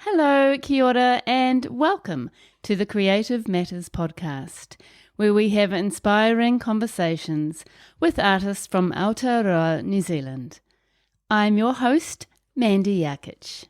Hello, kia ora, and welcome to the Creative Matters podcast, where we have inspiring conversations with artists from Aotearoa, New Zealand. I'm your host, Mandy Jakic.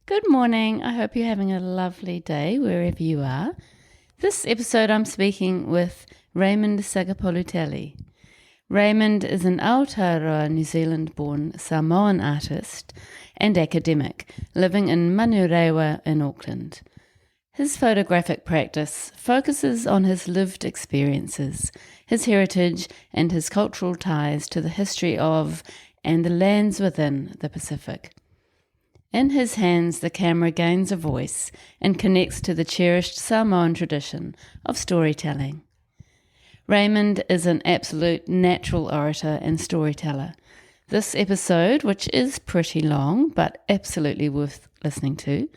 Good morning. I hope you're having a lovely day wherever you are. This episode I'm speaking with Raymond Sagapolutele. Raymond is an Aotearoa New Zealand-born Samoan artist and academic living in Manurewa in Auckland. His photographic practice focuses on his lived experiences, his heritage and his cultural ties to the history of and the lands within the Pacific. In his hands, the camera gains a voice and connects to the cherished Samoan tradition of storytelling. Raymond is an absolute natural orator and storyteller. This episode, which is pretty long but absolutely worth listening to,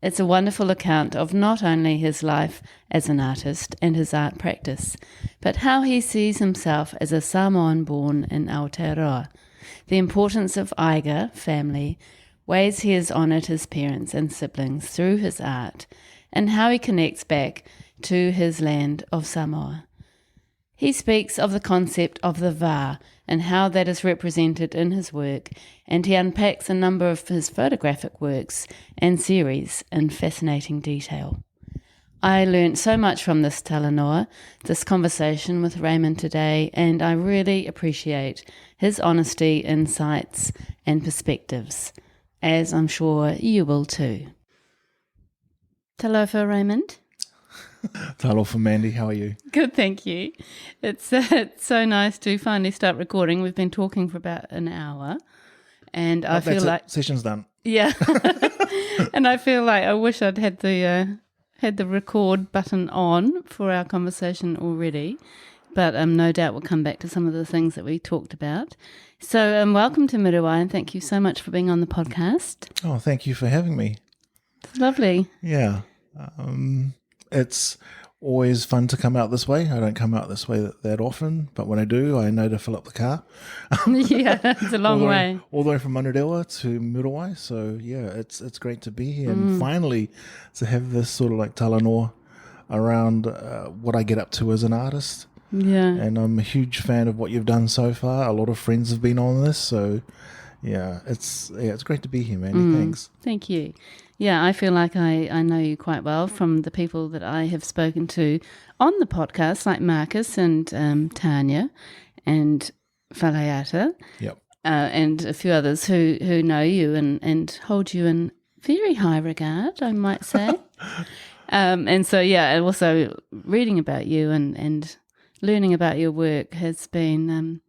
it's a wonderful account of not only his life as an artist and his art practice, but how he sees himself as a Samoan born in Aotearoa, the importance of aiga, family, ways he has honoured his parents and siblings through his art, and how he connects back to his land of Samoa. He speaks of the concept of the va and how that is represented in his work, and he unpacks a number of his photographic works and series in fascinating detail. I learnt so much from this talanoa, this conversation with Raymond today, and I really appreciate his honesty, insights and perspectives, as I'm sure you will too. Talofa, Raymond. Talofa, Mandy, how are you? Good, thank you. It's so nice to finally start recording. We've been talking for about an hour, and I feel like session's done. Yeah, and I feel like I wish I'd had the record button on for our conversation already. But no doubt we'll come back to some of the things that we talked about. So welcome to Manurewa, and thank you so much for being on the podcast. Oh, thank you for having me. It's lovely. Yeah. It's always fun to come out this way. I don't come out this way that often, but when I do, I know to fill up the car. Yeah, it's a long way. All the way from Manurewa to Murawai. So, yeah, it's great to be here. And finally, to have this sort of like talanoa around what I get up to as an artist. Yeah. And I'm a huge fan of what you've done so far. A lot of friends have been on this, so it's great to be here, man. Thanks. Thank you. Yeah, I feel like I know you quite well from the people that I have spoken to on the podcast, like Marcus and Tanya and Whaleata. Yep. And a few others who know you and hold you in very high regard, I might say. And so, yeah, also reading about you and learning about your work has been,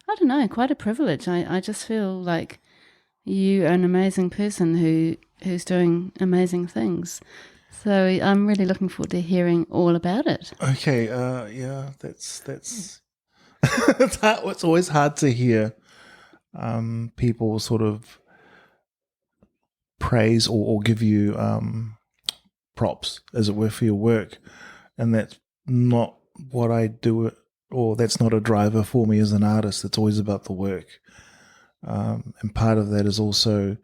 I don't know, quite a privilege. I just feel like you are an amazing person who's doing amazing things. So I'm really looking forward to hearing all about it. Okay, that's it's hard. It's always hard to hear people sort of praise or give you props, as it were, for your work, and that's not what I do, or that's not a driver for me as an artist. It's always about the work, and part of that is also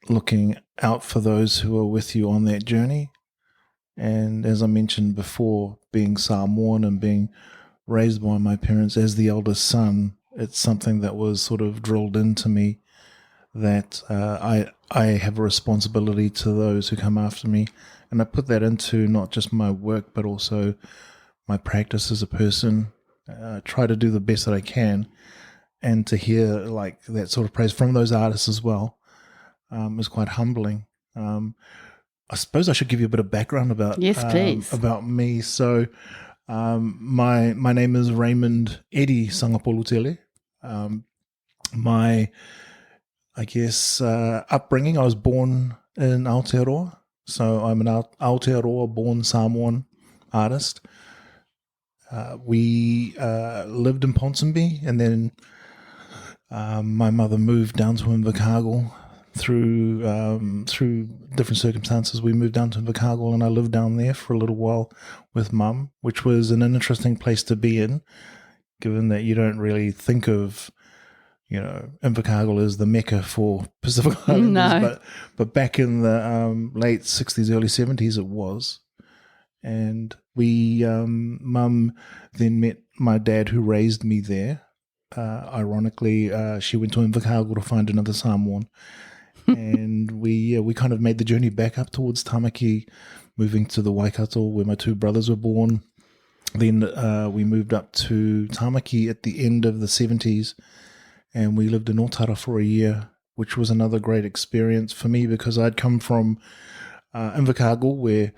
looking out for those who are with you on that journey. And as I mentioned before, being Samoan and being raised by my parents as the eldest son, it's something that was sort of drilled into me that I have a responsibility to those who come after me, and I put that into not just my work but also my practice as a person. Try to do the best that I can, and to hear like that sort of praise from those artists as well is quite humbling. I suppose I should give you a bit of background about please. About me. So my name is Raymond Sagapolutele. My upbringing, I was born in Aotearoa, so I'm an Aotearoa-born Sāmoan artist. We lived in Ponsonby, and then My mother moved down to Invercargill through different circumstances. We moved down to Invercargill, and I lived down there for a little while with Mum, which was an interesting place to be in, given that you don't really think of, Invercargill as the mecca for Pacific Islanders, No. but back in the late 60s, early 70s, it was. And Mum then met my dad, who raised me there. Ironically, she went to Invercargill to find another Samoan. And we kind of made the journey back up towards Tamaki, moving to the Waikato where my two brothers were born. Then we moved up to Tamaki at the end of the 70s, and we lived in Aotearoa for a year, which was another great experience for me because I'd come from Invercargill, where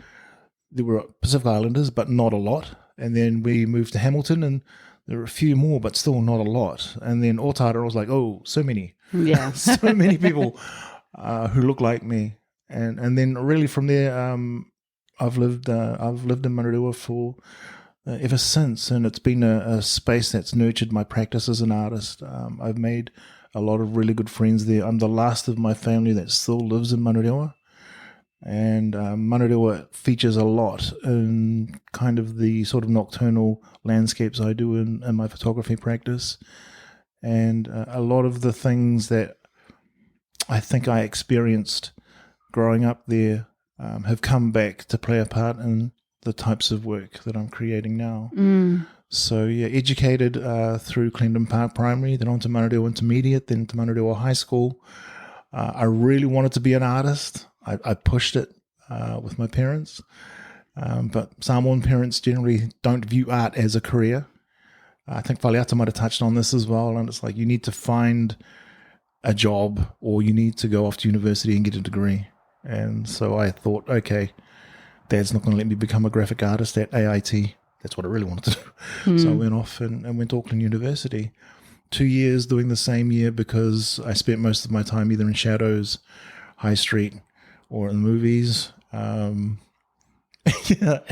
there were Pacific Islanders, but not a lot. And then we moved to Hamilton, and there were a few more, but still not a lot. And then Aotearoa, I was like, oh, so many. Yeah. So many people who look like me. And then really from there, I've lived in Manurewa for ever since, and it's been a space that's nurtured my practice as an artist. I've made a lot of really good friends there. I'm the last of my family that still lives in Manurewa. And Manurewa features a lot in kind of the sort of nocturnal landscapes I do in my photography practice. And a lot of the things that I think I experienced growing up there have come back to play a part in the types of work that I'm creating now. So, educated through Clendon Park Primary, then on to Manurewa Intermediate, then to Manurewa High School. I really wanted to be an artist. I pushed it with my parents, but Samoan parents generally don't view art as a career. I think Faleata might have touched on this as well, and it's like you need to find a job or you need to go off to university and get a degree. And so I thought, okay, Dad's not going to let me become a graphic artist at AIT. That's what I really wanted to do. So I went off and went to Auckland University. 2 years doing the same year because I spent most of my time either in shadows, High Street, or in movies. And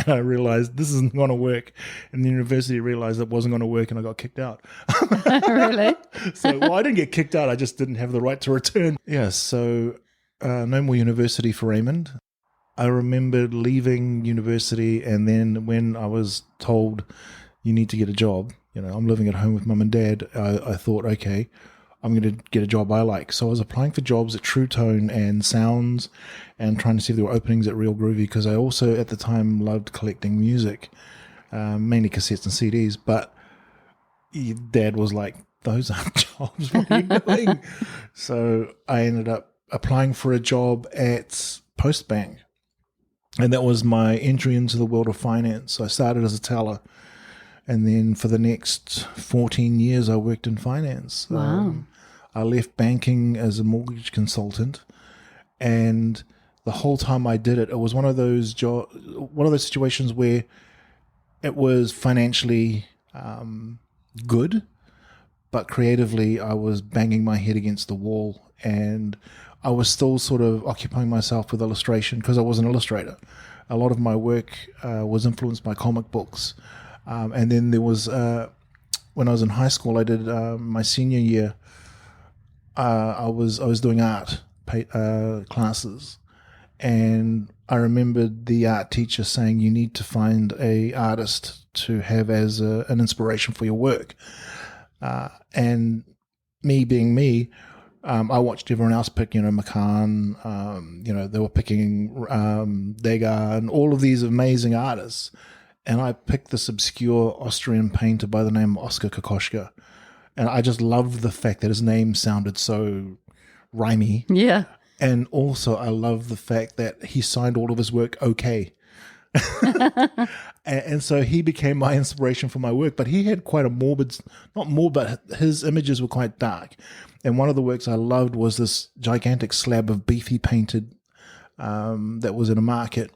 I realized this isn't going to work. And the university realized it wasn't going to work, and I got kicked out. Really? So, I didn't get kicked out. I just didn't have the right to return. So no more university for Raymond. I remember leaving university, and then when I was told you need to get a job, I'm living at home with Mum and Dad, I thought, okay, I'm going to get a job I like. So I was applying for jobs at True Tone and Sounds and trying to see if there were openings at Real Groovy, because I also at the time loved collecting music, mainly cassettes and CDs. But Dad was like, those aren't jobs, what are you doing? So I ended up applying for a job at Postbank. And that was my entry into the world of finance. I started as a teller. And then for the next 14 years, I worked in finance. Wow. I left banking as a mortgage consultant, and the whole time I did it, it was one of those situations where it was financially good, but creatively I was banging my head against the wall, and I was still sort of occupying myself with illustration because I was an illustrator. A lot of my work was influenced by comic books. And then there was, when I was in high school, I did my senior year, I was doing art classes. And I remembered the art teacher saying you need to find a artist to have as an inspiration for your work. And me being me, I watched everyone else pick, McCann, they were picking Degas and all of these amazing artists. And I picked this obscure Austrian painter by the name of Oskar Kokoschka. And I just loved the fact that his name sounded so rhymey. Yeah. And also I love the fact that he signed all of his work okay. and so he became my inspiration for my work. But he had quite a but his images were quite dark. And one of the works I loved was this gigantic slab of beef he painted that was in a market.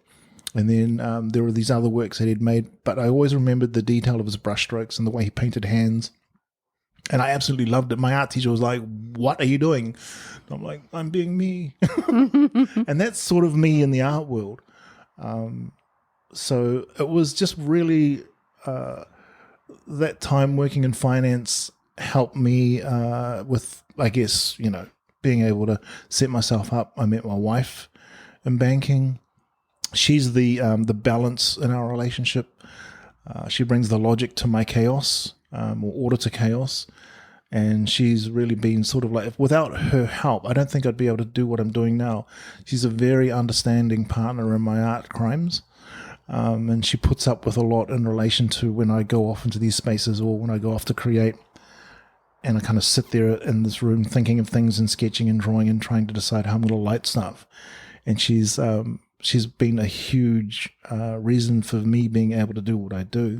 And then there were these other works that he'd made, but I always remembered the detail of his brushstrokes and the way he painted hands. And I absolutely loved it. My art teacher was like, what are you doing? And I'm like, I'm being me. And that's sort of me in the art world. So it was just really that time working in finance helped me with, I guess, being able to set myself up. I met my wife in banking. She's the balance in our relationship. She brings the logic to my chaos, or order to chaos. And she's really been sort of like, without her help, I don't think I'd be able to do what I'm doing now. She's a very understanding partner in my art crimes. And she puts up with a lot in relation to when I go off into these spaces or when I go off to create. And I kind of sit there in this room thinking of things and sketching and drawing and trying to decide how I'm going to light stuff. And she's been a huge reason for me being able to do what I do,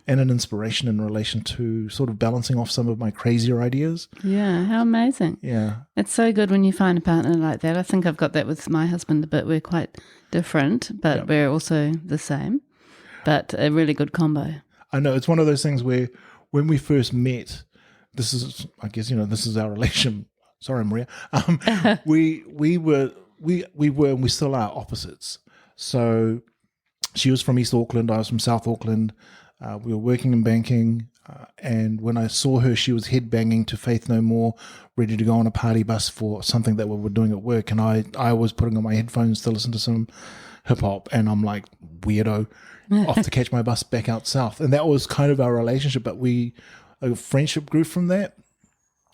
and an inspiration in relation to sort of balancing off some of my crazier ideas. Yeah, how amazing. Yeah. It's so good when you find a partner like that. I think I've got that with my husband a bit. We're quite different, but we're also the same, but a really good combo. I know. It's one of those things where when we first met, this is our relation. Sorry, Maria. We were and we still are opposites. So she was from East Auckland, I was from South Auckland. We were working in banking, and when I saw her, she was headbanging to Faith No More, ready to go on a party bus for something that we were doing at work, and I was putting on my headphones to listen to some hip-hop, and I'm like, weirdo, off to catch my bus back out south. And that was kind of our relationship, but a friendship grew from that.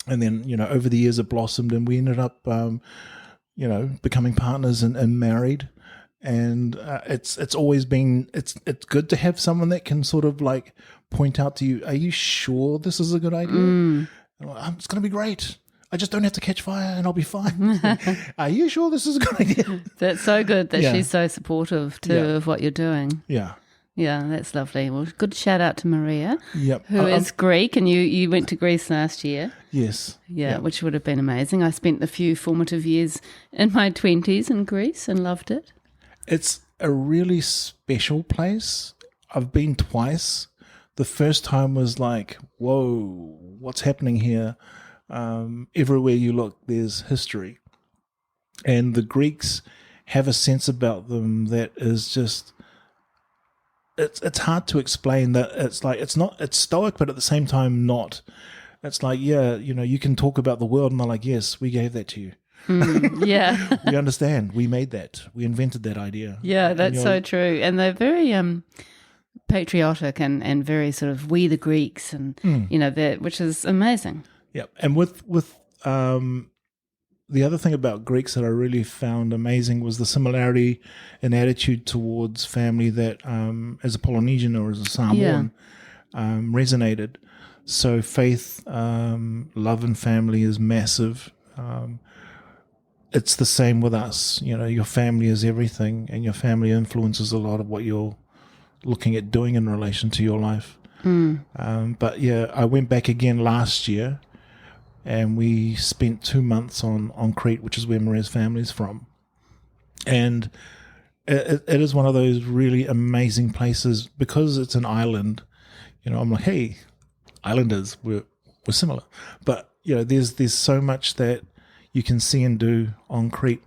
And then, over the years it blossomed, and we ended up becoming partners and married. And it's always been, it's good to have someone that can sort of like point out to you, are you sure this is a good idea? It's going to be great. I just don't have to catch fire and I'll be fine. Are you sure this is a good idea? That's so good that she's so supportive too of what you're doing. Yeah. Yeah, that's lovely. Well, good shout out to Maria, yep. who is Greek, and you went to Greece last year. Yes. Yeah, yep. Which would have been amazing. I spent a few formative years in my 20s in Greece and loved it. It's a really special place. I've been twice. The first time was like, whoa, what's happening here? Everywhere you look, there's history. And the Greeks have a sense about them that is just... It's hard to explain. That it's stoic, but at the same time not. It's like, you can talk about the world, and they're like, yes, we gave that to you. Yeah. We understand. We made that. We invented that idea. Yeah, that's so true. And they're very patriotic and very sort of we the Greeks, and that, which is amazing. Yeah, and with the other thing about Greeks that I really found amazing was the similarity in attitude towards family that, as a Polynesian or as a Samoan, resonated. So faith, love and family is massive. It's the same with us. Your family is everything, and your family influences a lot of what you're looking at doing in relation to your life. But yeah, I went back again last year, and we spent 2 months on Crete, which is where Maria's family is from. And it is one of those really amazing places because it's an island. I'm like, hey, islanders, we're similar. But, there's so much that you can see and do on Crete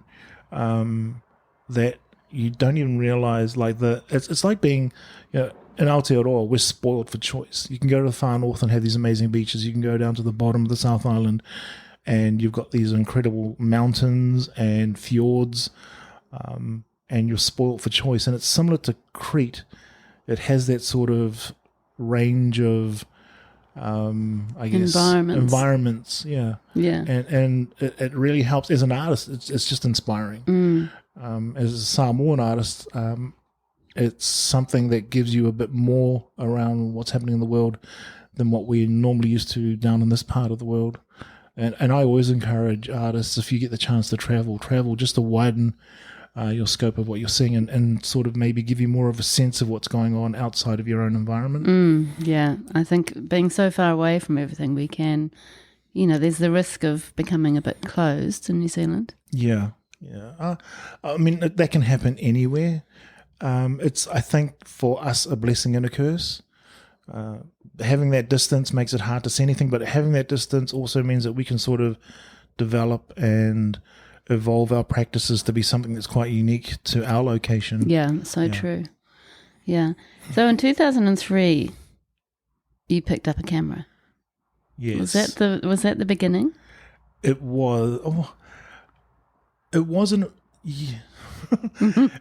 that you don't even realize. Like it's like being, in Aotearoa, we're spoiled for choice. You can go to the far north and have these amazing beaches. You can go down to the bottom of the South Island and you've got these incredible mountains and fjords, and you're spoiled for choice. And it's similar to Crete. It has that sort of range of, I guess, environments. Yeah. And it really helps as an artist. It's just inspiring. As a Samoan artist, it's something that gives you a bit more around what's happening in the world than what we're normally used to down in this part of the world. And I always encourage artists, if you get the chance to travel just to widen your scope of what you're seeing and sort of maybe give you more of a sense of what's going on outside of your own environment. Yeah, I think being so far away from everything we can, there's the risk of becoming a bit closed in New Zealand. Yeah. I mean, that can happen anywhere. It's, I think, for us a blessing and a curse. Having that distance makes it hard to see anything, but having that distance also means that we can sort of develop and evolve our practices to be something that's quite unique to our location. Yeah, so true. Yeah. So in 2003, you picked up a camera. Yes. Was that the beginning? It was. Oh, it wasn't. Yeah.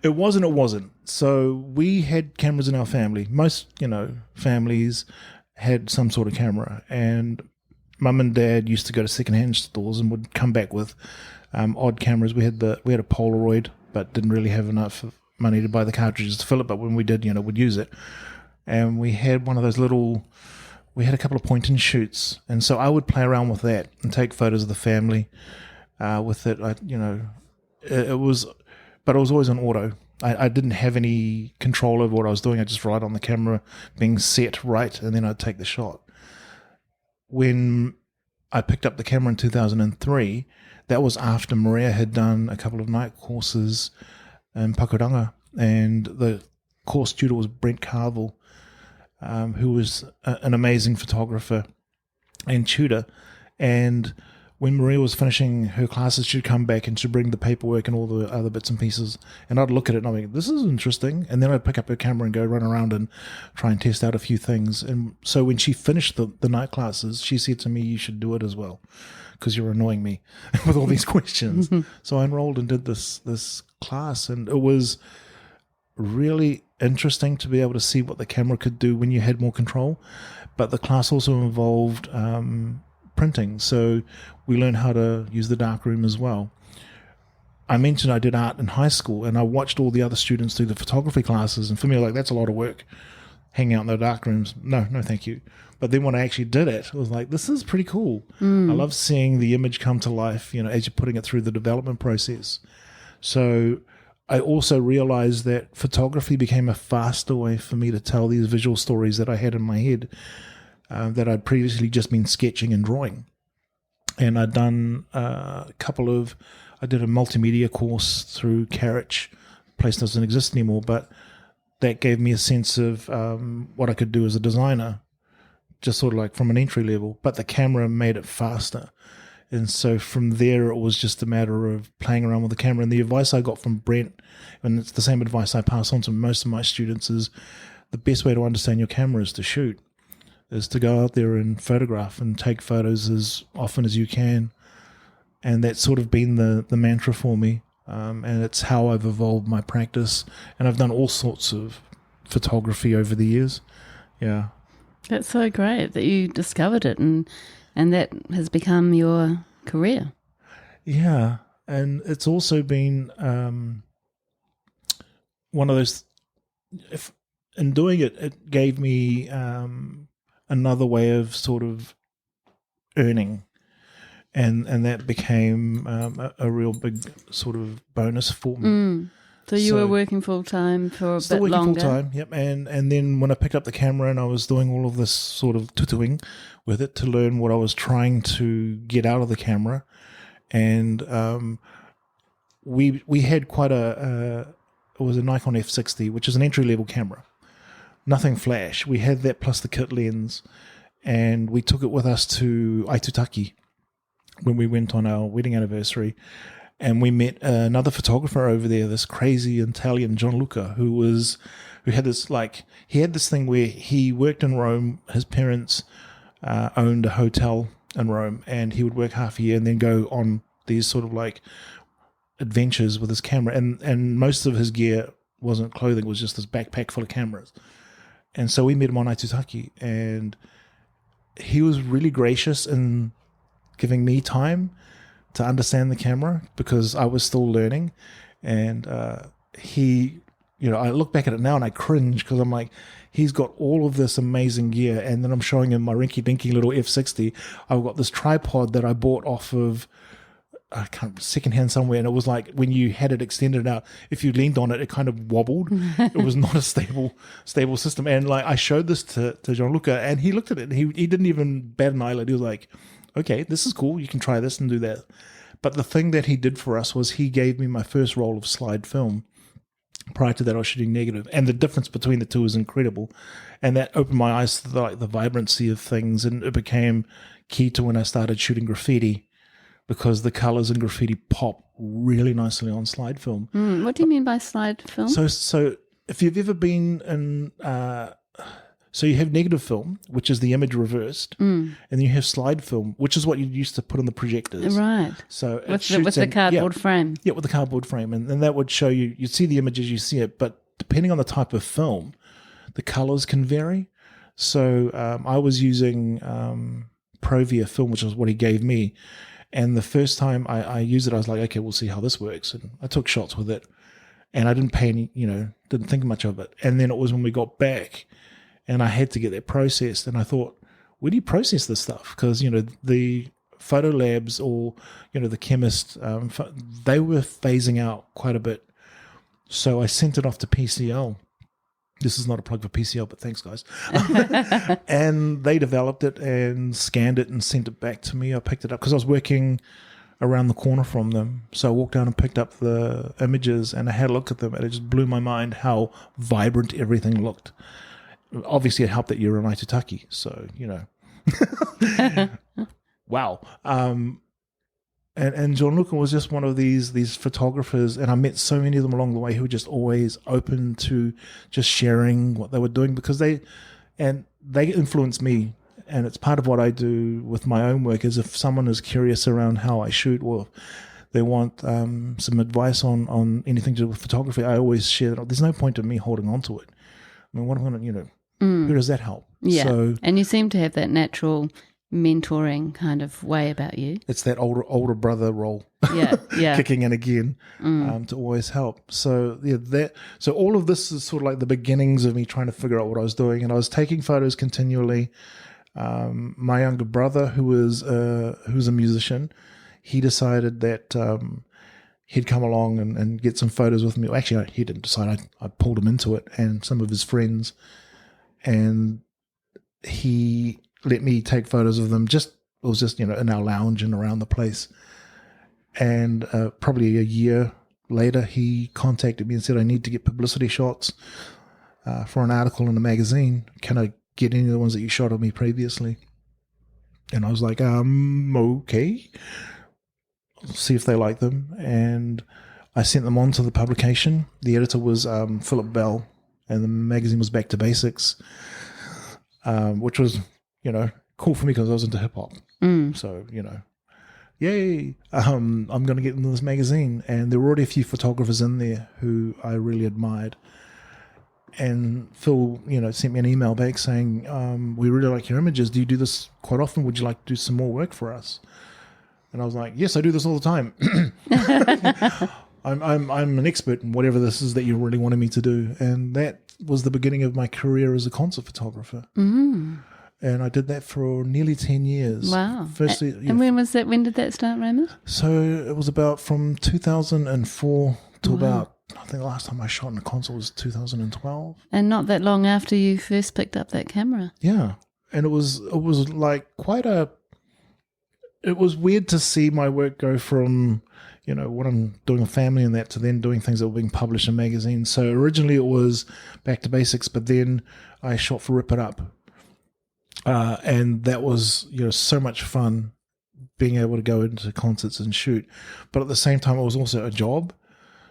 It wasn't. So we had cameras in our family. Most, families had some sort of camera, and Mum and Dad used to go to secondhand stores and would come back with odd cameras. We had a Polaroid, but didn't really have enough money to buy the cartridges to fill it. But when we did, we'd use it. And we had one of those we had a couple of point and shoots, and so I would play around with that and take photos of the family with it. It was, but it was always on auto. I didn't have any control over what I was doing. I just relied on the camera being set right, and then I'd take the shot. When I picked up the camera in 2003, that was after Maria had done a couple of night courses in Pakuranga, and the course tutor was Brent Carville, who was an amazing photographer and tutor. And when Maria was finishing her classes, she'd come back and she'd bring the paperwork and all the other bits and pieces, and I'd look at it and I'd be like, this is interesting. And then I'd pick up her camera and go run around and try and test out a few things. And so when she finished the night classes, she said to me, you should do it as well, because you're annoying me with all these questions. So I enrolled and did this class, and it was really interesting to be able to see what the camera could do when you had more control. But the class also involved printing, so we learned how to use the darkroom as well. I mentioned I did art in high school, and I watched all the other students do the photography classes, and for me, that's a lot of work, hanging out in the darkrooms. No thank you. But then when I actually did it, I was like, this is pretty cool. I love seeing the image come to life, as you're putting it through the development process. So I also realized that photography became a faster way for me to tell these visual stories that I had in my head, that I'd previously just been sketching and drawing. And I'd done I did a multimedia course through Cherished. The place doesn't exist anymore, but that gave me a sense of what I could do as a designer, just sort of like from an entry level. But the camera made it faster. And so from there, it was just a matter of playing around with the camera. And the advice I got from Brent, and it's the same advice I pass on to most of my students, is the best way to understand your camera is to shoot, is to go out there and photograph and take photos as often as you can. And that's sort of been the mantra for me. And it's how I've evolved my practice. And I've done all sorts of photography over the years. Yeah. That's so great that you discovered it and that has become your career. Yeah. And it's also been one of those, in doing it, it gave me another way of sort of earning. And that became a real big sort of bonus for me. So you were working full-time for a bit longer? Still working full-time, yep. And then when I picked up the camera and I was doing all of this sort of tutoring with it to learn what I was trying to get out of the camera. And we had quite it was a Nikon F60, which is an entry-level camera. Nothing flash. We had that plus the kit lens. And we took it with us to Aitutaki when we went on our wedding anniversary. And we met another photographer over there, this crazy Italian Gianluca, who had this thing where he worked in Rome. His parents owned a hotel in Rome, and he would work half a year and then go on these sort of like adventures with his camera. And most of his gear wasn't clothing; it was just this backpack full of cameras. And so we met him on Aitutaki, and he was really gracious in giving me time to understand the camera because I was still learning. And he, I look back at it now and I cringe because I'm like, he's got all of this amazing gear, and then I'm showing him my rinky-dinky little F60. I've got this tripod that I bought off of secondhand somewhere, and it was like when you had it extended out, if you leaned on it, it kind of wobbled. It was not a stable system. And like I showed this to Gianluca, and he looked at it and he didn't even bat an eyelid. He was like, okay, this is cool. You can try this and do that. But the thing that he did for us was he gave me my first roll of slide film. Prior to that, I was shooting negative. And the difference between the two is incredible. And that opened my eyes to the vibrancy of things. And it became key to when I started shooting graffiti, because the colors in graffiti pop really nicely on slide film. What do you mean by slide film? So if you've ever been in So you have negative film, which is the image reversed, and then you have slide film, which is what you used to put on the projectors. Right. So With the cardboard frame. Yeah, with the cardboard frame. And that would show you, you'd see the image as you see it, but depending on the type of film, the colors can vary. So I was using Provia film, which was what he gave me. And the first time I used it, I was like, okay, we'll see how this works. And I took shots with it. And I didn't pay any, didn't think much of it. And then it was when we got back and I had to get that processed. And I thought, where do you process this stuff? Because, the photo labs or, the chemists, they were phasing out quite a bit. So I sent it off to PCL. This is not a plug for PCL, but thanks, guys. And they developed it and scanned it and sent it back to me. I picked it up because I was working around the corner from them. So I walked down and picked up the images and I had a look at them and it just blew my mind how vibrant everything looked. Obviously, it helped that you're in Aitutaki. So, wow. And John Lucan was just one of these photographers, and I met so many of them along the way who were just always open to just sharing what they were doing because they influenced me. And it's part of what I do with my own work is if someone is curious around how I shoot or they want some advice on anything to do with photography, I always share that. There's no point in me holding on to it. I mean, what am I going to, who does that help? Yeah, so, and you seem to have that natural mentoring kind of way about you. It's that older brother role. Yeah. Kicking in again to always help. So so all of this is sort of like the beginnings of me trying to figure out what I was doing, and I was taking photos continually. My younger brother, who was a musician, he decided that he'd come along and get some photos with me. Well, actually, he didn't decide. I pulled him into it, and some of his friends, and he let me take photos of them. It was just in our lounge and around the place. And probably a year later, he contacted me and said, "I need to get publicity shots for an article in a magazine. Can I get any of the ones that you shot of me previously?" And I was like, okay. See if they like them. And I sent them on to the publication. The editor was Philip Bell, and the magazine was Back to Basics, which was, cool for me because I was into hip hop. So, yay, I'm going to get into this magazine. And there were already a few photographers in there who I really admired. And Phil, sent me an email back saying, we really like your images. Do you do this quite often? Would you like to do some more work for us? And I was like, yes, I do this all the time. I'm an expert in whatever this is that you really wanted me to do. And that was the beginning of my career as a concert photographer. And I did that for nearly 10 years. Wow. Firstly, and when was that? When did that start, Raymond? So it was about from 2004 to about, I think the last time I shot in a concert was 2012. And not that long after you first picked up that camera. Yeah. And it was like it was weird to see my work go from, what I'm doing with family and that to then doing things that were being published in magazines. So originally it was Back to Basics, but then I shot for Rip It Up. And that was, so much fun being able to go into concerts and shoot. But at the same time, it was also a job.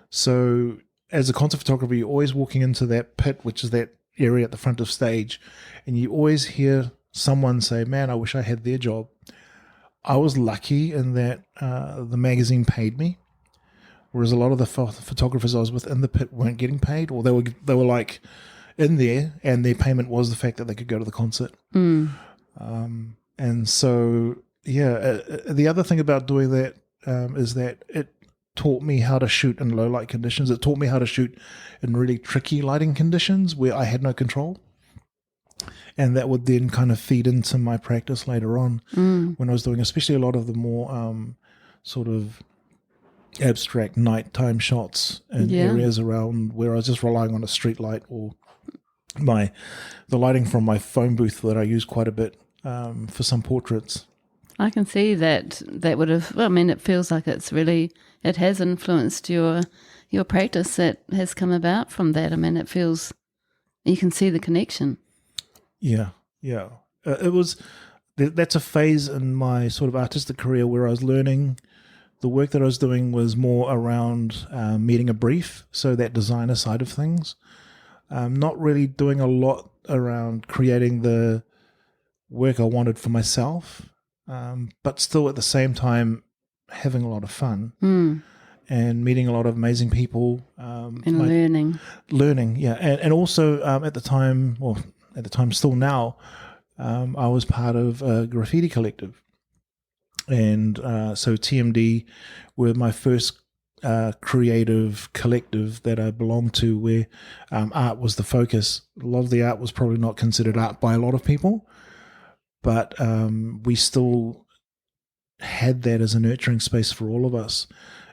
So as a concert photographer, you're always walking into that pit, which is that area at the front of stage. And you always hear someone say, "Man, I wish I had their job." I was lucky in that the magazine paid me. Whereas a lot of the photographers I was with in the pit weren't getting paid, or they were like in there, and their payment was the fact that they could go to the concert. And so, the other thing about doing that is that it taught me how to shoot in low light conditions. It taught me how to shoot in really tricky lighting conditions where I had no control. And that would then kind of feed into my practice later on when I was doing especially a lot of the more sort of abstract nighttime shots in areas around where I was just relying on a street light or the lighting from my phone booth that I use quite a bit for some portraits. I can see that would have, it feels like it has influenced your practice that has come about from that. It feels, you can see the connection. Yeah. It was, that's a phase in my sort of artistic career where I was learning. The work that I was doing was more around meeting a brief, so that designer side of things. Not really doing a lot around creating the work I wanted for myself, but still at the same time having a lot of fun and meeting a lot of amazing people. And learning. Yeah. And also at the time, still now, I was part of a graffiti collective. And so TMD were my first creative collective that I belonged to, where art was the focus. A lot of the art was probably not considered art by a lot of people, but we still had that as a nurturing space for all of us.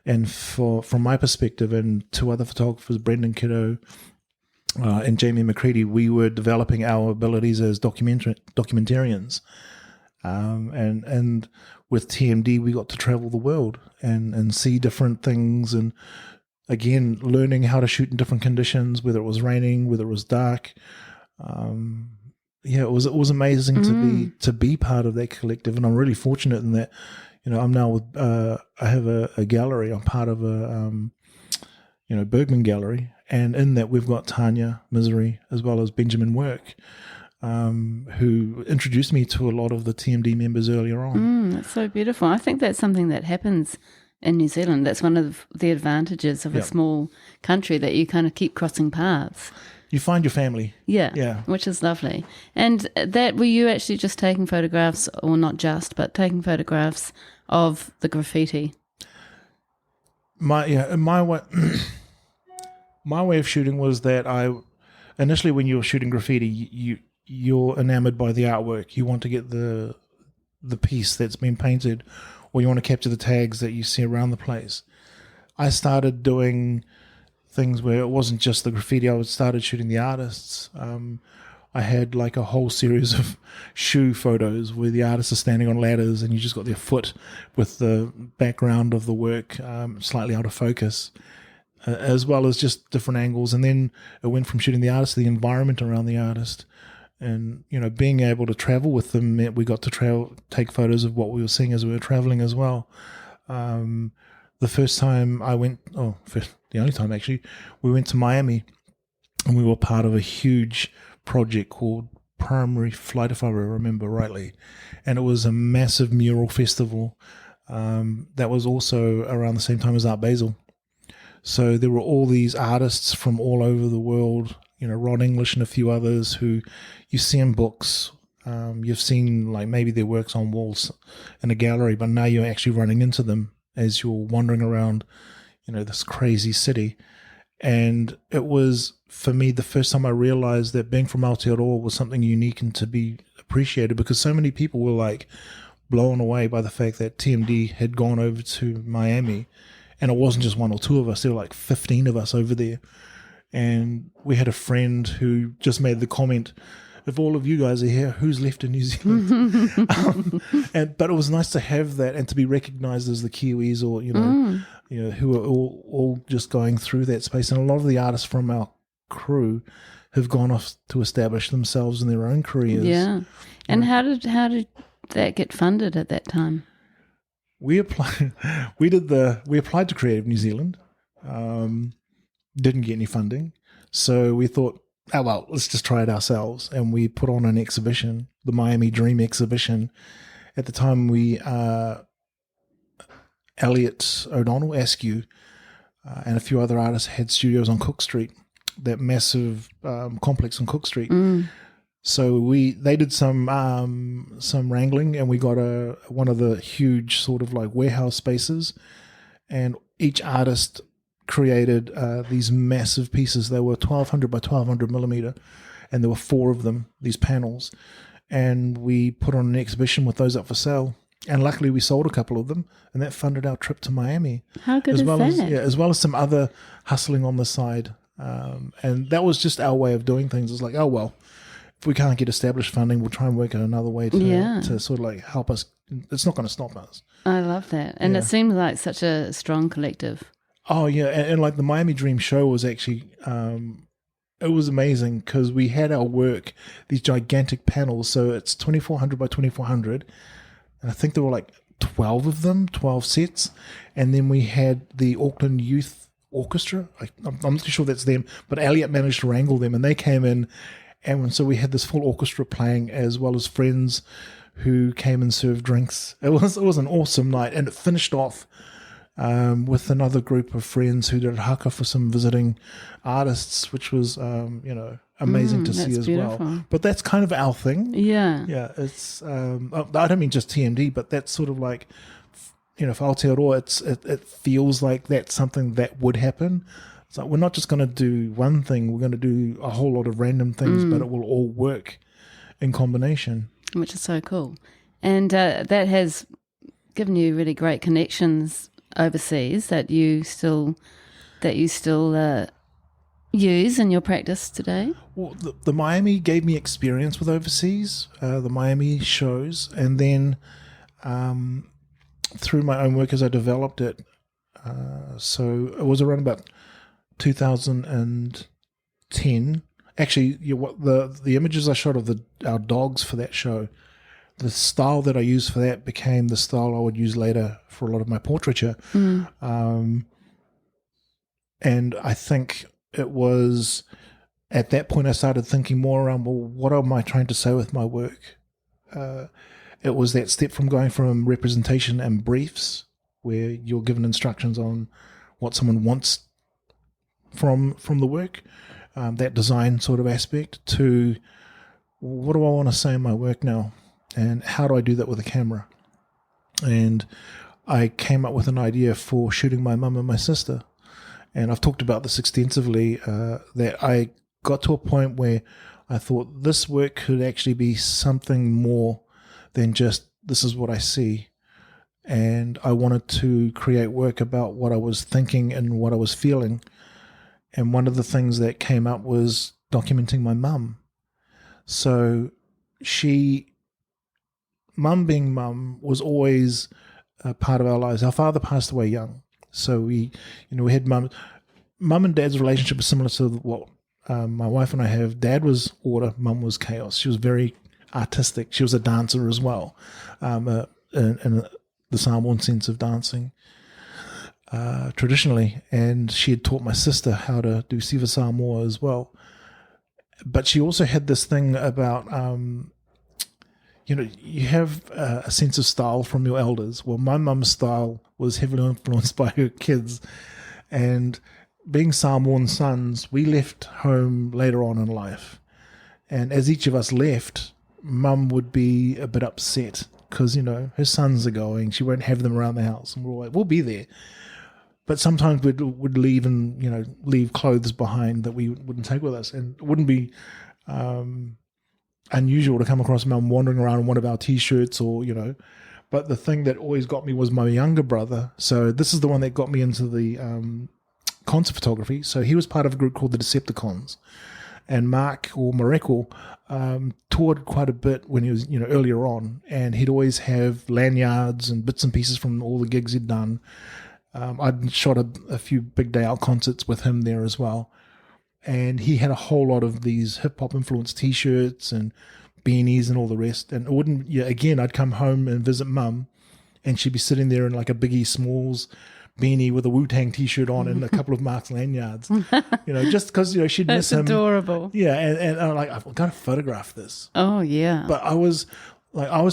And from my perspective, and two other photographers, Brendan Kiddo and Jamie McCready, we were developing our abilities as documentarians. And with TMD, we got to travel the world and see different things, and again, learning how to shoot in different conditions, whether it was raining, whether it was dark. It was amazing to be part of that collective, and I'm really fortunate in that. I'm now with I have a gallery. I'm part of a Bergman gallery, and in that we've got Tanya Misery as well as Benjamin Work, who introduced me to a lot of the TMD members earlier on. That's so beautiful. I think that's something that happens in New Zealand. That's one of the advantages of a small country, that you kind of keep crossing paths. You find your family. Yeah, which is lovely. And were you actually just taking photographs, or not just, but taking photographs of the graffiti? My way of shooting was that initially when you're shooting graffiti, you're enamored by the artwork. You want to get the piece that's been painted, or you want to capture the tags that you see around the place. I started doing things where it wasn't just the graffiti. I started shooting the artists. I had like a whole series of shoe photos where the artists are standing on ladders and you just got their foot with the background of the work slightly out of focus, as well as just different angles. And then it went from shooting the artist to the environment around the artist. And, being able to travel with them meant we got to take photos of what we were seeing as we were traveling as well. The first time I went, the only time actually, we went to Miami, and we were part of a huge project called Primary Flight, if I remember rightly. And it was a massive mural festival that was also around the same time as Art Basel. So there were all these artists from all over the world, Rod English and a few others who you see in books. You've seen like maybe their works on walls in a gallery, but now you're actually running into them as you're wandering around, this crazy city. And it was, for me, the first time I realized that being from Aotearoa was something unique and to be appreciated, because so many people were like blown away by the fact that TMD had gone over to Miami, and it wasn't just one or two of us, there were like 15 of us over there. And we had a friend who just made the comment, if all of you guys are here, who's left in New Zealand? But it was nice to have that and to be recognized as the Kiwis, or who are all just going through that space. And a lot of the artists from our crew have gone off to establish themselves in their own careers. Yeah. And how did that get funded at that time? We applied to Creative New Zealand. Didn't get any funding. So we thought, let's just try it ourselves. And we put on an exhibition, the Miami Dream exhibition. At the time, Elliot O'Donnell, Askew, and a few other artists had studios on Cook Street, that massive complex on Cook Street. So they did some wrangling, and we got one of the huge sort of like warehouse spaces, and each artist created these massive pieces. They were 1200 by 1200 millimeter, and there were 4 of them, these panels, and we put on an exhibition with those up for sale. And luckily we sold a couple of them, and that funded our trip to Miami. How good is that? As well as some other hustling on the side. And that was just our way of doing things. It's like, if we can't get established funding, we'll try and work out another way to sort of like help us. It's not going to stop us. I love that. And it seems like such a strong collective. Oh, yeah. And like the Miami Dream show was actually, it was amazing because we had our work, these gigantic panels. So it's 2400 by 2400. And I think there were like 12 of them, 12 sets. And then we had the Auckland Youth Orchestra. I'm not too sure that's them, but Elliot managed to wrangle them, and they came in And so we had this full orchestra playing, as well as friends who came and served drinks. It was an awesome night, and it finished off with another group of friends who did haka for some visiting artists, which was amazing to see as beautiful. well. But that's kind of our thing. Yeah. It's I don't mean just TMD, but that's sort of like, for Aotearoa, it feels like that's something that would happen. It's like we're not just going to do one thing; we're going to do a whole lot of random things, but it will all work in combination. Which is so cool, and that has given you really great connections overseas that you still use in your practice today. Well, the Miami gave me experience with overseas, the Miami shows, and then through my own work as I developed it. So it was around about 2010. Actually, the images I shot of our dogs for that show, the style that I used for that became the style I would use later for a lot of my portraiture. And I think it was at that point I started thinking more around, well, what am I trying to say with my work? It was that step from going from representation and briefs, where you're given instructions on what someone wants from the work, that design sort of aspect, to what do I want to say in my work now, and how do I do that with a camera? And I came up with an idea for shooting my mum and my sister. And I've talked about this extensively, that I got to a point where I thought this work could actually be something more than just this is what I see. And I wanted to create work about what I was thinking and what I was feeling. And one of the things that came up was documenting my mum. So mum being mum was always a part of our lives. Our father passed away young. So we had mum and dad's relationship was similar to what my wife and I have. Dad was order, mum was chaos. She was very artistic. She was a dancer as well, in the Samoan sense of dancing, traditionally. And she had taught my sister how to do Siva Samoa as well. But she also had this thing about, you have a sense of style from your elders. Well, my mum's style was heavily influenced by her kids. And being Samoan sons, we left home later on in life. And as each of us left, mum would be a bit upset because, her sons are going. She won't have them around the house. And we're all like, we'll be there. But sometimes we'd leave and, leave clothes behind that we wouldn't take with us. And it wouldn't be unusual to come across mum wandering around in one of our T-shirts or, But the thing that always got me was my younger brother. So this is the one that got me into the concert photography. So he was part of a group called the Decepticons. And Mark, or Manurewa, toured quite a bit when he was, earlier on. And he'd always have lanyards and bits and pieces from all the gigs he'd done. I'd shot a few big day out concerts with him there as well. And he had a whole lot of these hip-hop influenced T-shirts and beanies and all the rest. And it wouldn't, again, I'd come home and visit mum, and she'd be sitting there in like a Biggie Smalls beanie with a Wu-Tang T-shirt on and a couple of Mark's lanyards, just because, she'd miss him. That's adorable. Yeah, and I'm like, I've got to photograph this. Oh, yeah. But I was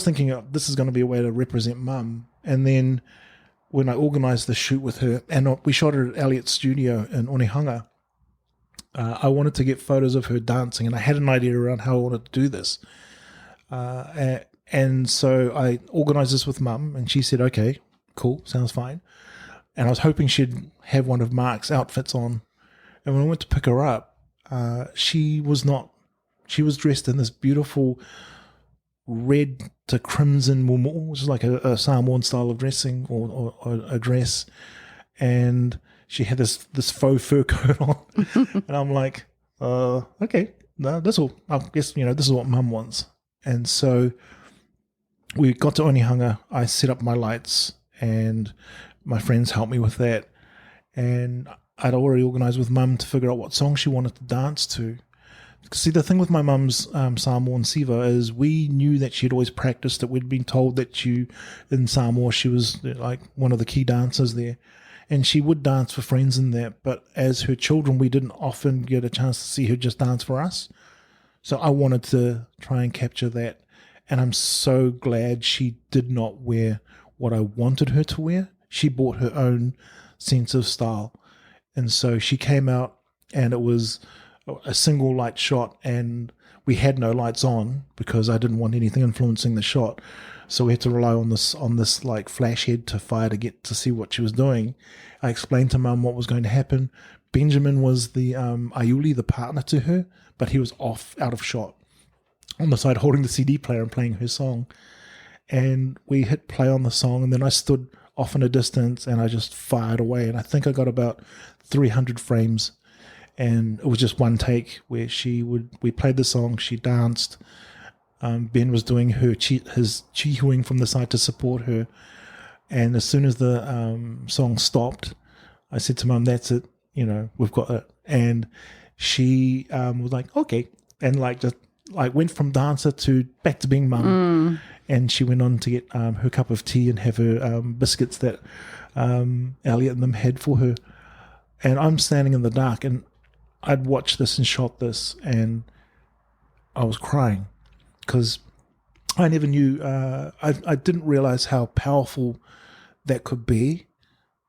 thinking, this is going to be a way to represent mum. And then when I organised the shoot with her, and we shot it at Elliot's studio in Onehunga, I wanted to get photos of her dancing, and I had an idea around how I wanted to do this. And so I organised this with mum, and she said, okay, cool, sounds fine. And I was hoping she'd have one of Mark's outfits on. And when I went to pick her up, she was dressed in this beautiful red to crimson mumu, which is like a Samoan style of dressing or a dress. And she had this faux fur coat on. And I'm like, okay, no, I guess, this is what mum wants. And so we got to Onehunga. I set up my lights, and my friends helped me with that. And I'd already organised with mum to figure out what song she wanted to dance to. See, the thing with my mum's Samoan Siva is we knew that she'd always practiced it. We'd been told that in Samoa, she was like one of the key dancers there. And she would dance for friends in that. But as her children, we didn't often get a chance to see her just dance for us. So I wanted to try and capture that. And I'm so glad she did not wear what I wanted her to wear. She brought her own sense of style. And so she came out, and it was a single light shot, and we had no lights on because I didn't want anything influencing the shot. So we had to rely on this like flash head to fire to get to see what she was doing. I explained to Mum what was going to happen. Benjamin was the Aiuli, the partner to her, but he was out of shot on the side holding the CD player and playing her song. And we hit play on the song, and then I stood off in a distance and I just fired away. And I think I got about 300 frames. And it was just one take where we played the song, she danced. Ben was doing his chi-huing from the side to support her. And as soon as the song stopped, I said to Mum, that's it, we've got it. And she was like, okay. And just went from dancer to back to being Mum. And she went on to get her cup of tea and have her biscuits that Elliot and them had for her. And I'm standing in the dark, and I'd watched this and shot this, and I was crying because I never knew, I didn't realize how powerful that could be.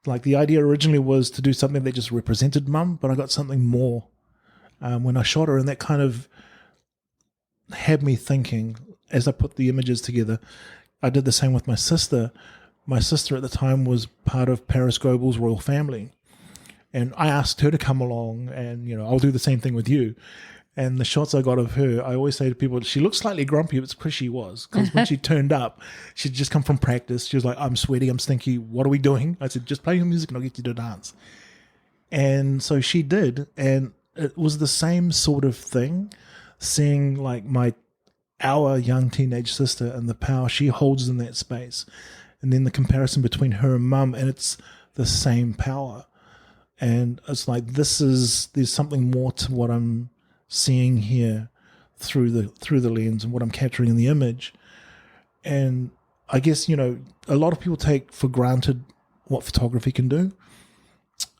Like, the idea originally was to do something that just represented Mum, but I got something more when I shot her, and that kind of had me thinking as I put the images together. I did the same with my sister. My sister at the time was part of Paris Goebel's royal family. And I asked her to come along, and, I'll do the same thing with you. And the shots I got of her, I always say to people, she looked slightly grumpy, but it's because she was. Because when she turned up, she'd just come from practice. She was like, I'm sweaty, I'm stinky, what are we doing? I said, just play your music and I'll get you to dance. And so she did. And it was the same sort of thing, seeing our young teenage sister and the power she holds in that space. And then the comparison between her and Mum, and it's the same power. And it's like, there's something more to what I'm seeing here through the lens and what I'm capturing in the image. And I guess, a lot of people take for granted what photography can do.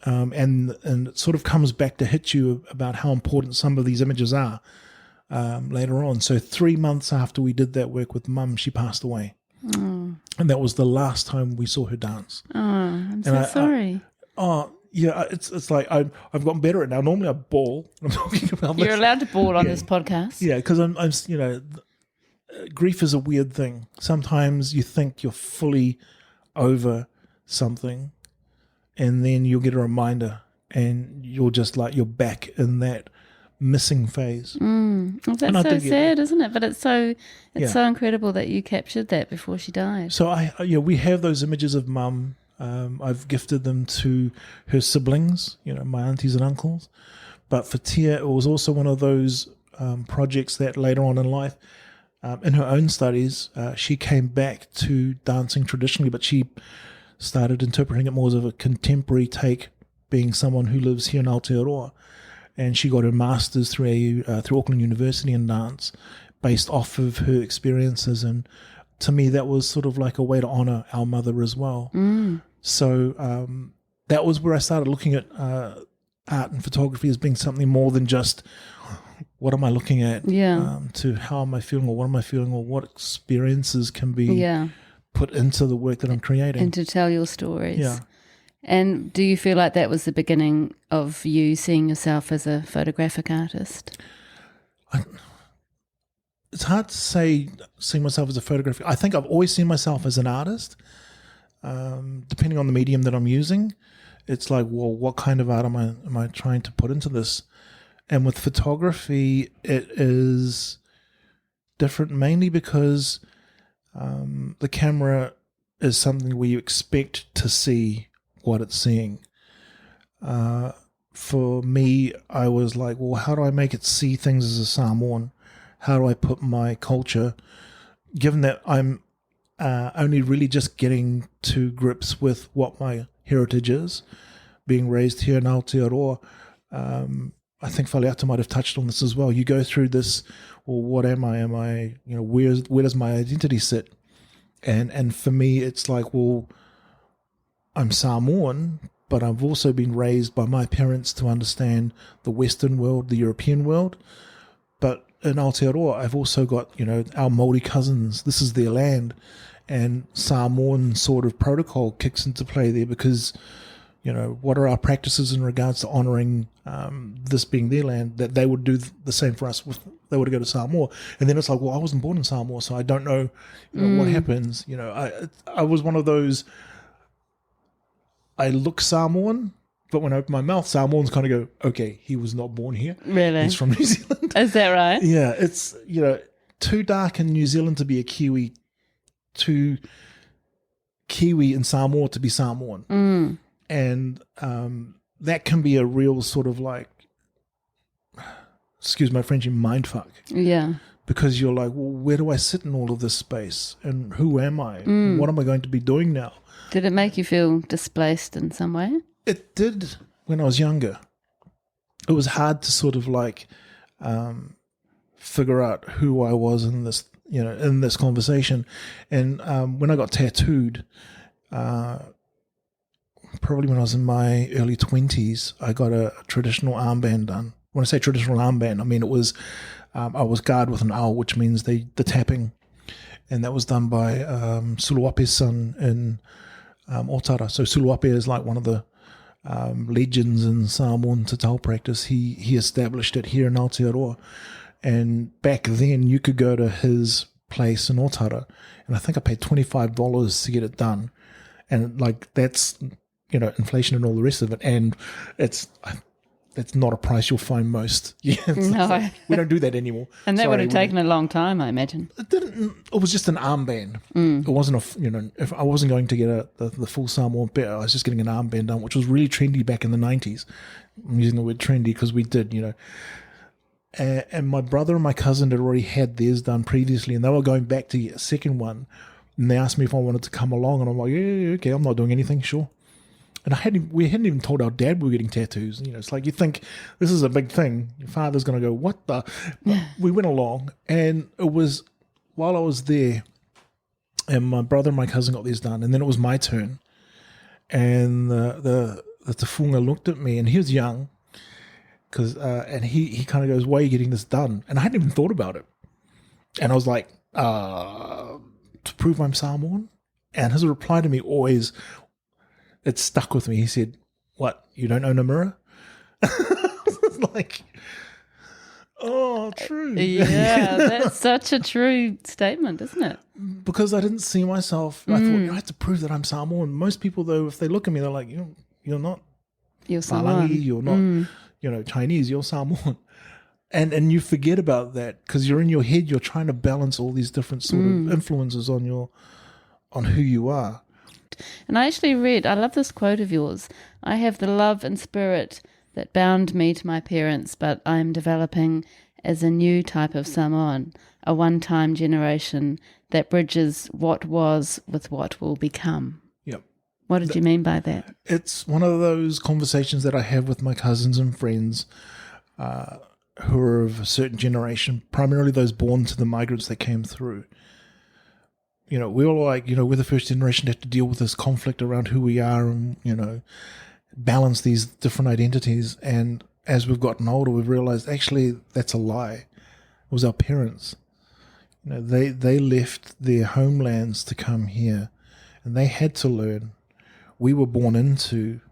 And it sort of comes back to hit you about how important some of these images are later on. So 3 months after we did that work with Mum, she passed away. And that was the last time we saw her dance. Oh, I'm so sorry. Yeah, it's like I've gotten better at it now. Normally I bawl. I'm talking about You're allowed to bawl on this podcast. Yeah, because I'm grief is a weird thing. Sometimes you think you're fully over something, and then you'll get a reminder, and you're just like you're back in that missing phase. That's so sad, isn't it? But it's so incredible that you captured that before she died. So we have those images of Mum. I've gifted them to her siblings, my aunties and uncles. But for Tia, it was also one of those projects that later on in life, in her own studies, she came back to dancing traditionally, but she started interpreting it more as a contemporary take, being someone who lives here in Aotearoa. And she got her master's through Auckland University in dance, based off of her experiences. And to me, that was sort of like a way to honour our mother as well. So that was where I started looking at art and photography as being something more than just what am I looking at, to how am I feeling, or what am I feeling, or what experiences can be put into the work that I'm creating. And to tell your stories. Yeah. And do you feel like that was the beginning of you seeing yourself as a photographic artist? It's hard to say seeing myself as a photographer. I think I've always seen myself as an artist. Depending on the medium that I'm using, it's like, well, what kind of art am I trying to put into this? And with photography, it is different mainly because the camera is something where you expect to see what it's seeing. For me, I was like, well, how do I make it see things as a Samoan? How do I put my culture, given that I'm only really just getting to grips with what my heritage is, being raised here in Aotearoa. I think Faleata might have touched on this as well. You go through this, well, what am I? Am I, where does my identity sit? And for me, it's like, well, I'm Samoan, but I've also been raised by my parents to understand the Western world, the European world. But in Aotearoa, I've also got, our Māori cousins. This is their land. And Samoan sort of protocol kicks into play there because, what are our practices in regards to honouring this being their land, that they would do the same for us. They would go to Samoa. And then it's like, well, I wasn't born in Samoa, so I don't know, what happens. I was one of those, I look Samoan, but when I open my mouth, Samoans kind of go, okay, he was not born here. Really? He's from New Zealand. Is that right? Yeah, it's, too dark in New Zealand to be a Kiwi, too Kiwi in Samoa to be Samoan. And that can be a real sort of like, excuse my French, mind fuck. Yeah. Because you're like, well, where do I sit in all of this space? And who am I? What am I going to be doing now? Did it make you feel displaced in some way? It did when I was younger. It was hard to sort of like figure out who I was in this, in this conversation. And when I got tattooed, probably when I was in my early 20s, I got a traditional armband done. When I say traditional armband, I mean it was, I was guard with an owl, which means the tapping. And that was done by Suluape's son in Otara. So Suluape is like one of the legends in Samoan tatau practice. He established it here in Aotearoa. And back then you could go to his place in Otara, and I think I paid $25 to get it done. And like that's, inflation and all the rest of it. And that's not a price you'll find most. Yeah, No. Like, we don't do that anymore. And that Sorry, would have taken a long time, I imagine. It was just an armband. It wasn't if I wasn't going to get the full Samoan bit, I was just getting an armband done, which was really trendy back in the 90s. I'm using the word trendy because we did, and my brother and my cousin had already had theirs done previously, and they were going back to get a second one, and they asked me if I wanted to come along, and I'm like, yeah, okay, I'm not doing anything, sure. And we hadn't even told our dad we were getting tattoos. It's like you think this is a big thing. Your father's going to go, what the? But we went along, and it was while I was there, and my brother and my cousin got theirs done, and then it was my turn. And the tafunga looked at me, and he was young, and he kind of goes, why are you getting this done? And I hadn't even thought about it. And I was like, to prove I'm Samoan? And his reply to me always, it stuck with me. He said, what, you don't own a mirror? It's like, oh, true. Yeah, that's such a true statement, isn't it? Because I didn't see myself. I thought, I have to prove that I'm Samoan. Most people, though, if they look at me, they're like, you're not You're Samoan. Palangi, you're not, Chinese, you're Samoan. And you forget about that because you're in your head, you're trying to balance all these different sort of influences on who you are. And I actually I love this quote of yours. I have the love and spirit that bound me to my parents, but I'm developing as a new type of Samoan, a one-time generation that bridges what was with what will become. Yep. What did you mean by that? It's one of those conversations that I have with my cousins and friends who are of a certain generation, primarily those born to the migrants that came through. We all like, we're the first generation to have to deal with this conflict around who we are and, balance these different identities. And as we've gotten older, we've realized actually that's a lie. It was our parents. They left their homelands to come here and they had to learn. We were born into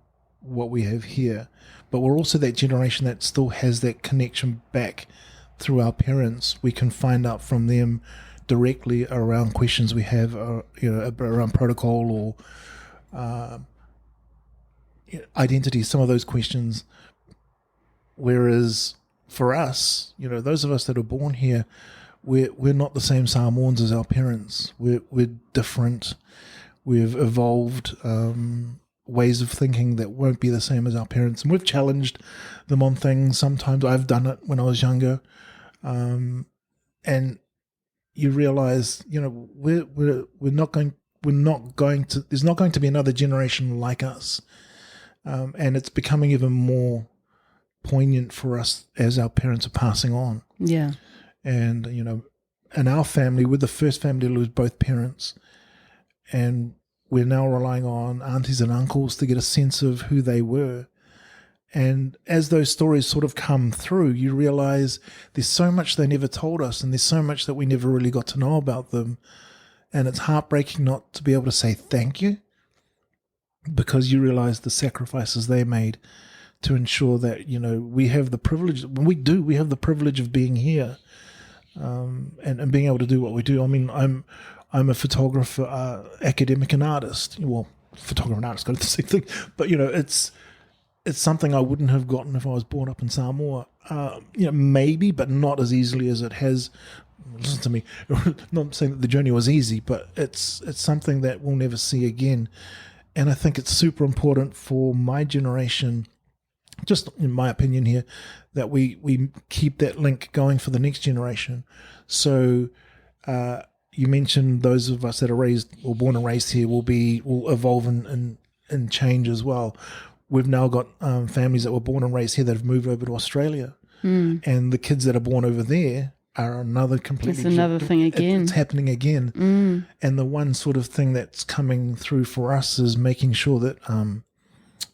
what we have here, but we're also that generation that still has that connection back through our parents. We can find out from them directly around questions we have, around protocol or identity, some of those questions. Whereas for us, those of us that are born here, we're not the same Samoans as our parents. We're different. We've evolved ways of thinking that won't be the same as our parents, and we've challenged them on things. Sometimes I've done it when I was younger, and you realize, we're not going to. There's not going to be another generation like us, and it's becoming even more poignant for us as our parents are passing on. Yeah, and in our family, we're the first family to lose both parents, and we're now relying on aunties and uncles to get a sense of who they were, And as those stories sort of come through, you realize there's so much they never told us, and there's so much that we never really got to know about them. And it's heartbreaking not to be able to say thank you, because you realize the sacrifices they made to ensure that, we have the privilege. We have the privilege of being here, and being able to do what we do. I mean, I'm a photographer, academic and artist. Well, photographer and artist, got the same thing. But, it's something I wouldn't have gotten if I was born up in Samoa. Maybe, but not as easily as it has. Listen to me. Not saying that the journey was easy, but it's something that we'll never see again. And I think it's super important for my generation, just in my opinion here, that we keep that link going for the next generation. So you mentioned those of us that are raised or born and raised here will evolve and change as well. We've now got families that were born and raised here that have moved over to Australia, and the kids that are born over there are another completely. It's another thing again. It's happening again, and the one sort of thing that's coming through for us is making sure that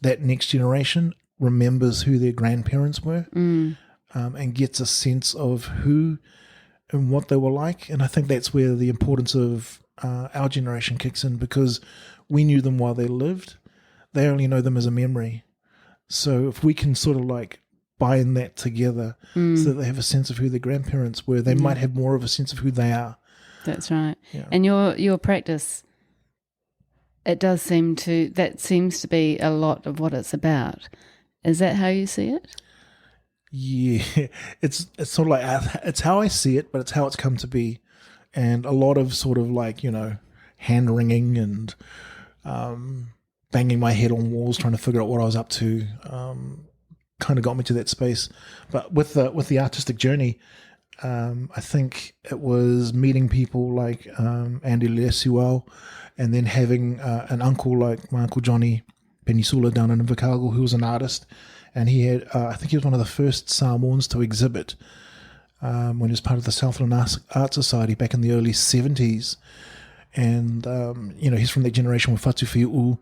that next generation remembers who their grandparents were, and gets a sense of who and what they were like. And I think that's where the importance of our generation kicks in, because we knew them while they lived. They only know them as a memory. So if we can sort of like bind that together so that they have a sense of who their grandparents were, they might have more of a sense of who they are. That's right. Yeah. And your practice, that seems to be a lot of what it's about. Is that how you see it? Yeah, it's sort of like, it's how I see it, but it's how it's come to be. And a lot of sort of like, hand wringing and banging my head on walls trying to figure out what I was up to kind of got me to that space. But with the artistic journey, I think it was meeting people like Andy Lesuel, and then having an uncle like my Uncle Johnny Penisula down in Invercargill, who was an artist, and he had I think he was one of the first Samoans to exhibit when he was part of the Southland Art Society back in the early 70s. And he's from that generation with Fatu Fiu'u,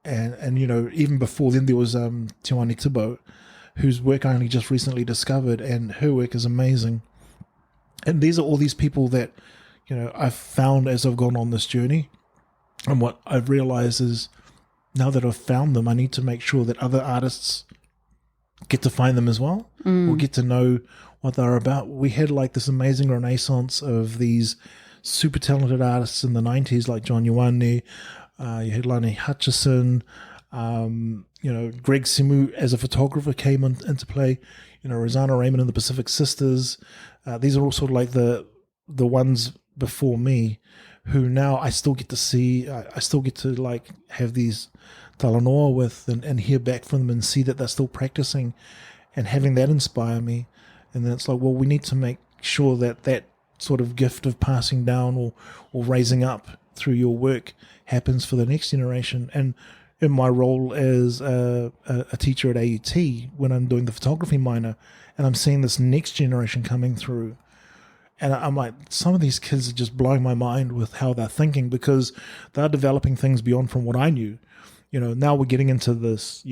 and even before then there was Te Wani Tibo, whose work I only just recently discovered, and her work is amazing. And these are all these people that I've found as I've gone on this journey. And what I've realized is, now that I've found them, I need to make sure that other artists get to find them as well, or get to know what they're about. We had like this amazing renaissance of these super talented artists in the 90s, like John Ioane, you had Lani Hutchison, Greg Simu as a photographer came into play, Rosanna Raymond and the Pacific Sisters. These are all sort of like the ones before me, who now I still get to see. I still get to like have these talanoa with and hear back from them and see that they're still practicing, and having that inspire me. And then it's like, well, we need to make sure that sort of gift of passing down or raising up through your work happens for the next generation. And in my role as a teacher at AUT, when I'm doing the photography minor, and I'm seeing this next generation coming through, and I'm like, some of these kids are just blowing my mind with how they're thinking, because they're developing things beyond from what I knew. Now we're getting into this,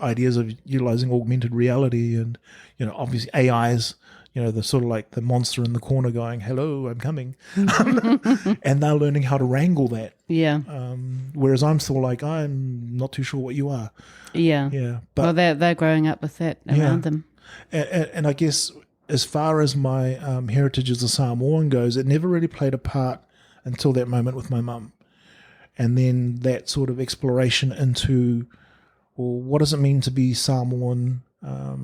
ideas of utilizing augmented reality and, obviously AIs, the sort of like the monster in the corner going, hello, I'm coming. And they're learning how to wrangle that. Yeah. Whereas I'm still like, I'm not too sure what you are. Yeah. Yeah. But they're growing up with that around them. And I guess as far as my heritage as a Samoan goes, it never really played a part until that moment with my mum. And then that sort of exploration into, well, what does it mean to be Samoan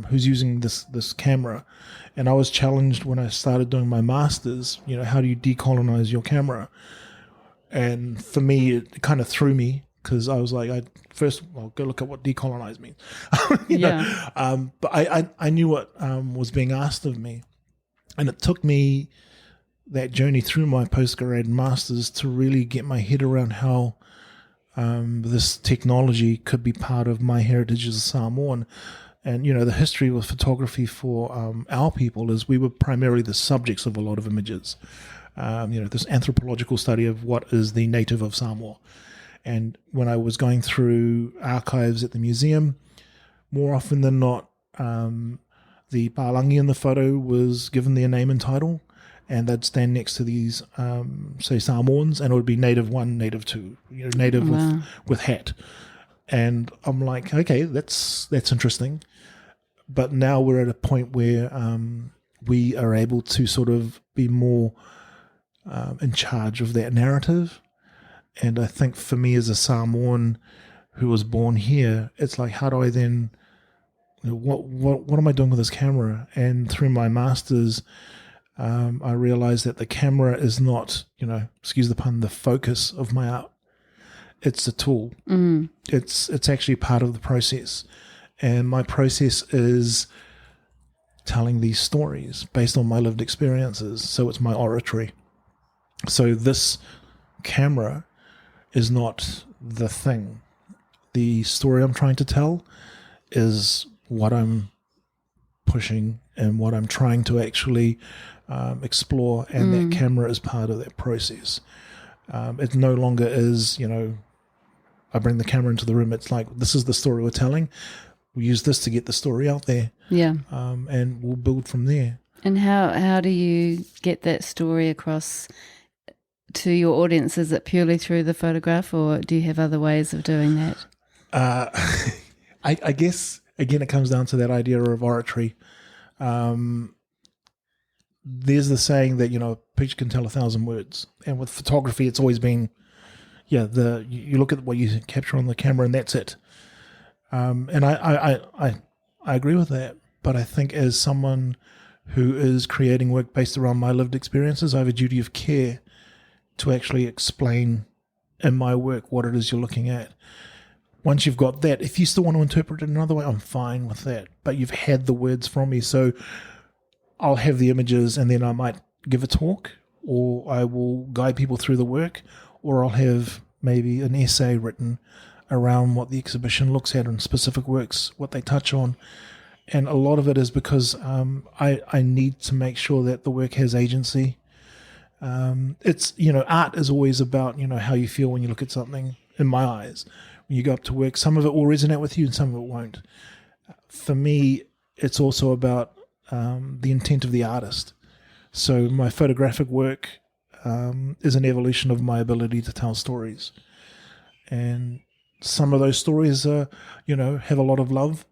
who's using this camera? And I was challenged when I started doing my master's, how do you decolonize your camera? And for me, it kind of threw me, because I was like, go look at what decolonize means. But I knew what was being asked of me. And it took me that journey through my postgrad and masters to really get my head around how this technology could be part of my heritage as a Samoan. And, the history with photography for our people is we were primarily the subjects of a lot of images. This anthropological study of what is the native of Samoa. And when I was going through archives at the museum, more often than not, the pālangi in the photo was given their name and title, and they'd stand next to these, say, Samoans, and it would be native 1, native 2, native with hat. And I'm like, okay, that's interesting. But now we're at a point where we are able to sort of be more in charge of that narrative. And I think for me as a Samoan who was born here, it's like, how do I then, what am I doing with this camera? And through my master's, I realized that the camera is not, excuse the pun, the focus of my art. It's a tool. It's actually part of the process. And my process is telling these stories based on my lived experiences. So it's my oratory. So this camera is not the thing. The story I'm trying to tell is what I'm pushing and what I'm trying to actually explore, and that camera is part of that process. It no longer is, I bring the camera into the room. It's like, this is the story we're telling. We use this to get the story out there. Yeah. And we'll build from there. And how do you get that story across to your audience? Is it purely through the photograph, or do you have other ways of doing that? I guess, again, it comes down to that idea of oratory. There's the saying that, a picture can tell 1,000 words. And with photography, it's always been, you look at what you capture on the camera and that's it. And I agree with that. But I think as someone who is creating work based around my lived experiences, I have a duty of care to actually explain in my work what it is you're looking at. Once you've got that, if you still want to interpret it another way, I'm fine with that. But you've had the words from me, so I'll have the images, and then I might give a talk, or I will guide people through the work, or I'll have maybe an essay written around what the exhibition looks at and specific works, what they touch on. And a lot of it is because I need to make sure that the work has agency. It's, art is always about, how you feel when you look at something, in my eyes. When you go up to work, some of it will resonate with you and some of it won't. For me, it's also about the intent of the artist. So my photographic work is an evolution of my ability to tell stories. And some of those stories are, have a lot of love,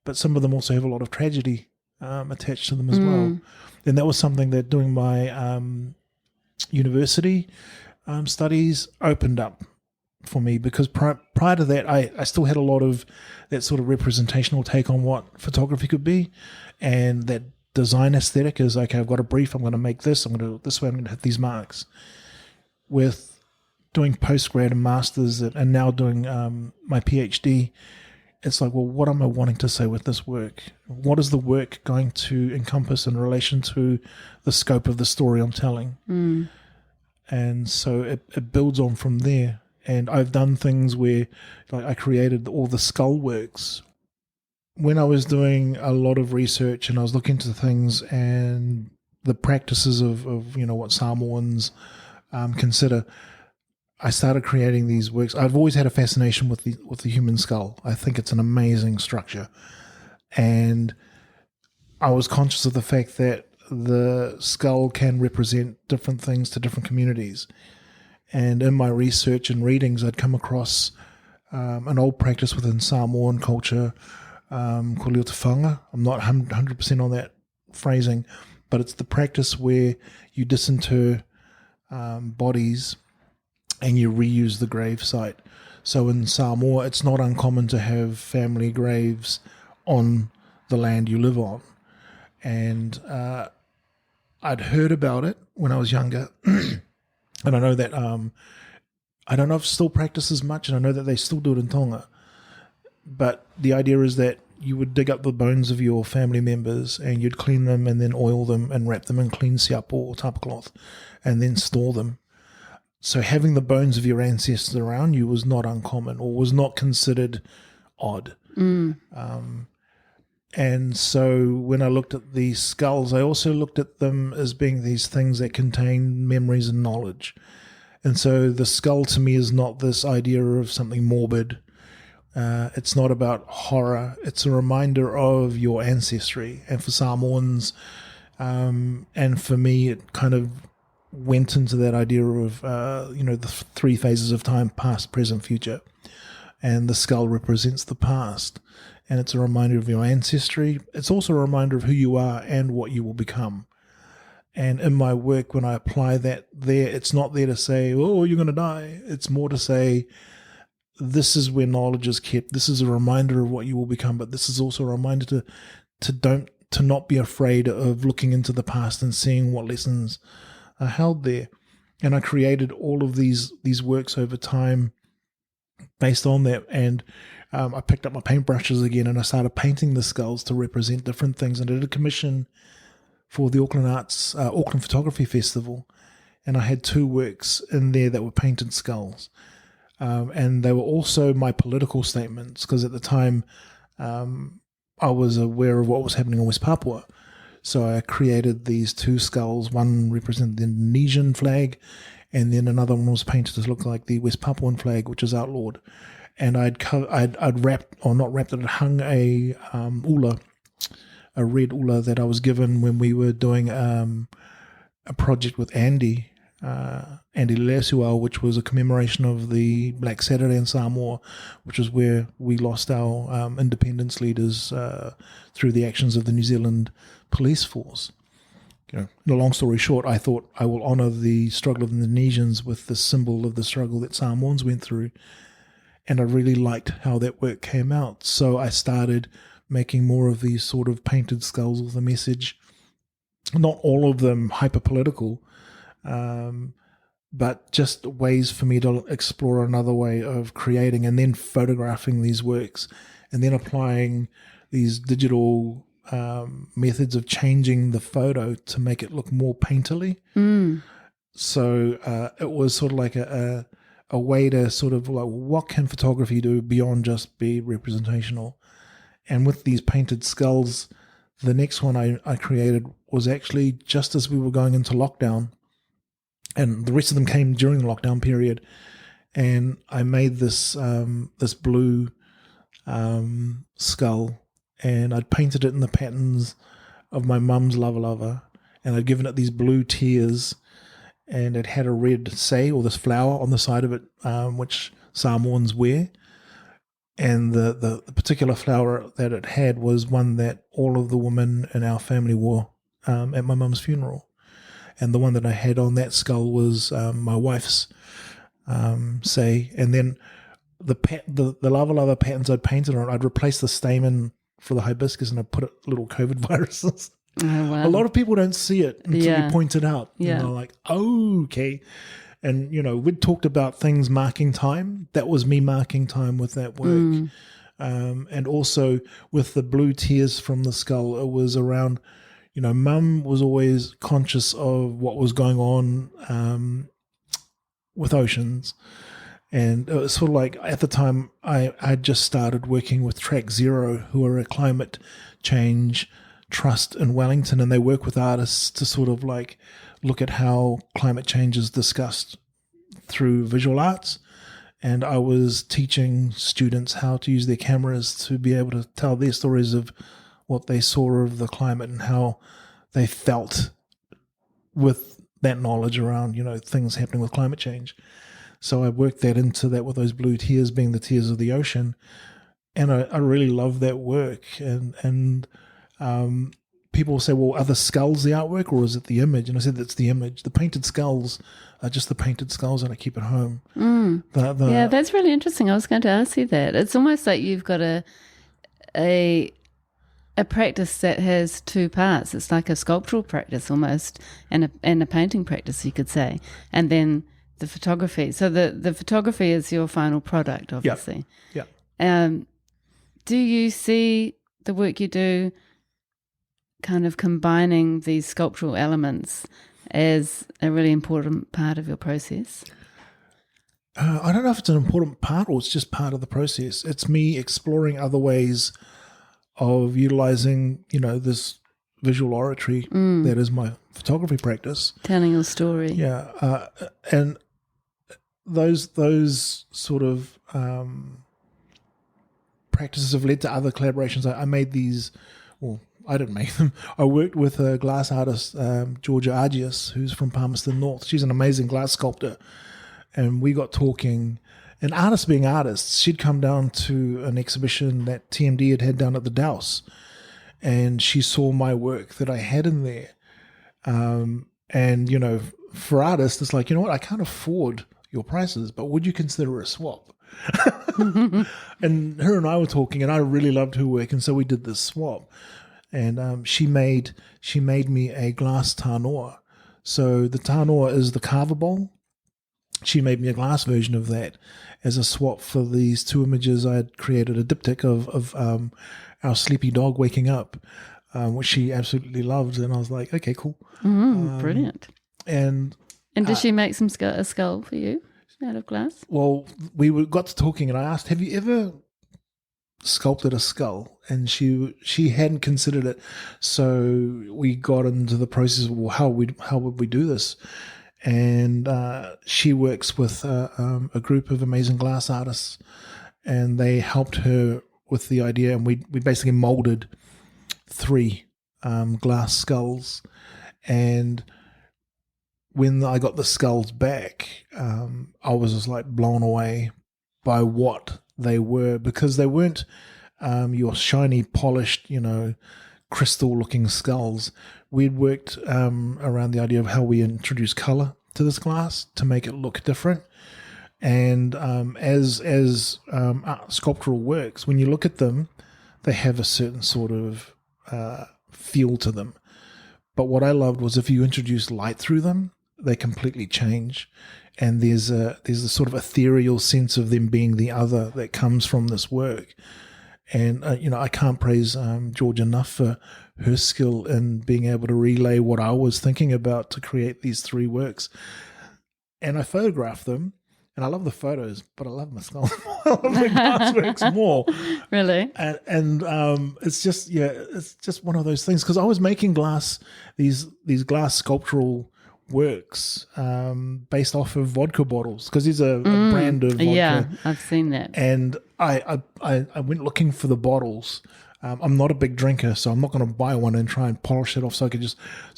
but some of them also have a lot of tragedy attached to them as well. And that was something that doing my university studies opened up for me, because prior to that, I still had a lot of that sort of representational take on what photography could be, and that design aesthetic is, okay, I've got a brief, I'm going to make this, I'm going to do it this way, I'm going to hit these marks. With doing postgrad and masters and now doing my PhD, it's like, well, what am I wanting to say with this work? What is the work going to encompass in relation to the scope of the story I'm telling? And so it builds on from there. And I've done things where, like, I created all the skull works. When I was doing a lot of research and I was looking into things and the practices of what Samoans consider, I started creating these works. I've always had a fascination with the human skull. I think it's an amazing structure. And I was conscious of the fact that the skull can represent different things to different communities. And in my research and readings, I'd come across an old practice within Samoan culture called Leotafanga. I'm not 100% on that phrasing, but it's the practice where you disinter bodies and you reuse the grave site. So in Samoa, it's not uncommon to have family graves on the land you live on. And I'd heard about it when I was younger. And I know that, I don't know if it still practices much, and I know that they still do it in Tonga. But the idea is that you would dig up the bones of your family members and you'd clean them and then oil them and wrap them in clean siapo or tapa cloth and then store them. So having the bones of your ancestors around you was not uncommon or was not considered odd. And so when I looked at these skulls, I also looked at them as being these things that contain memories and knowledge. And so the skull to me is not this idea of something morbid It's not about horror. It's a reminder of your ancestry. And for Samoans, and for me, it kind of went into that idea of, the three phases of time: past, present, future. And the skull represents the past. And it's a reminder of your ancestry. It's also a reminder of who you are and what you will become. And in my work, when I apply that there, it's not there to say, oh, you're going to die. It's more to say, this is where knowledge is kept. This is a reminder of what you will become. But this is also a reminder to not be afraid of looking into the past and seeing what lessons are held there. And I created all of these works over time based on that. And I picked up my paintbrushes again and I started painting the skulls to represent different things. And I did a commission for the Auckland Photography Festival. And I had 2 works in there that were painted skulls. And they were also my political statements, because at the time I was aware of what was happening in West Papua. So I created these 2 skulls. One represented the Indonesian flag, and then another one was painted to look like the West Papuan flag, which is outlawed. And I'd wrapped, or not wrapped it, hung a ula, a red ula that I was given when we were doing a project with Andy Lesuau, which was a commemoration of the Black Saturday in Samoa, which was where we lost our independence leaders through the actions of the New Zealand police force. In a long story short, I thought I will honour the struggle of the Indonesians with the symbol of the struggle that Samoans went through. And I really liked how that work came out. So I started making more of these sort of painted skulls with a message. Not all of them hyper-political, but just ways for me to explore another way of creating and then photographing these works and then applying these digital methods of changing the photo to make it look more painterly. So it was sort of like a way to sort of like, what can photography do beyond just be representational? And with these painted skulls, the next one I created was actually just as we were going into lockdown, and the rest of them came during the lockdown period. And I made this this blue skull, and I'd painted it in the patterns of my mum's lava, and I'd given it these blue tears, and it had a red say, or this flower on the side of it, which Samoans wear. And the particular flower that it had was one that all of the women in our family wore at my mum's funeral. And the one that I had on that skull was my wife's say. And then the lava patterns I'd painted on, I'd replace the stamen for the hibiscus, and I'd put little COVID viruses. Oh, wow. A lot of people don't see it until you point it out. Yeah. And they're like, oh, okay. And, we'd talked about things marking time. That was me marking time with that work. And also with the blue tears from the skull, it was around, Mum was always conscious of what was going on with oceans. And it was sort of like, at the time, I'd just started working with Track Zero, who are a climate change trust in Wellington, and they work with artists to sort of like look at how climate change is discussed through visual arts. And I was teaching students how to use their cameras to be able to tell their stories of what they saw of the climate and how they felt with that knowledge around, things happening with climate change. So I worked that into that with those blue tears being the tears of the ocean. And I really love that work. And people say, well, are the skulls the artwork or is it the image? And I said, that's the image. The painted skulls are just the painted skulls that I keep at home. Yeah, that's really interesting. I was going to ask you that. It's almost like you've got a practice that has 2 parts. It's like a sculptural practice almost, and a painting practice, you could say, and then the photography. So the photography is your final product, obviously. Yeah. Do you see the work you do kind of combining these sculptural elements as a really important part of your process? I don't know if it's an important part or it's just part of the process. It's me exploring other ways of utilizing, this visual oratory that is my photography practice. Telling a story. Yeah. And those sort of practices have led to other collaborations. I made these, well, I didn't make them. I worked with a glass artist, Georgia Argius, who's from Palmerston North. She's an amazing glass sculptor. And we got talking. And artists being artists, she'd come down to an exhibition that TMD had down at the Douse. And she saw my work that I had in there. And, you know, for artists, it's like, you know what, I can't afford your prices, but would you consider a swap? And her and I were talking, and I really loved her work. And so we did this swap. And she made me a glass tanoa. So the tanoa is the carver bowl. She made me a glass version of that as a swap for these two images. I had created a diptych of our sleepy dog waking up, which she absolutely loved. And I was like, okay, cool. Brilliant. And did she make a skull for you out of glass? Well, got to talking, and I asked, have you ever sculpted a skull? And she hadn't considered it. So we got into the process of, well, how would we do this? And she works with a group of amazing glass artists, and they helped her with the idea. And we basically molded 3 glass skulls. And when I got the skulls back, I was just like blown away by what they were, because they weren't your shiny, polished, you know, crystal-looking skulls. We'd worked around the idea of how we introduce color to this glass to make it look different. And as sculptural works, when you look at them, they have a certain sort of feel to them. But what I loved was if you introduce light through them, they completely change. And there's a sort of ethereal sense of them being the other that comes from this work. And, you know, I can't praise George enough for her skill in being able to relay what I was thinking about to create these 3 works. And I photographed them, and I love the photos, but I love my skull more. I love the glass works more. Really? And it's just one of those things, because I was making these glass sculptural works based off of vodka bottles, because there's a brand of vodka. Yeah, I've seen that. And I went looking for the bottles. I'm not a big drinker, so I'm not going to buy one and try and polish it off. So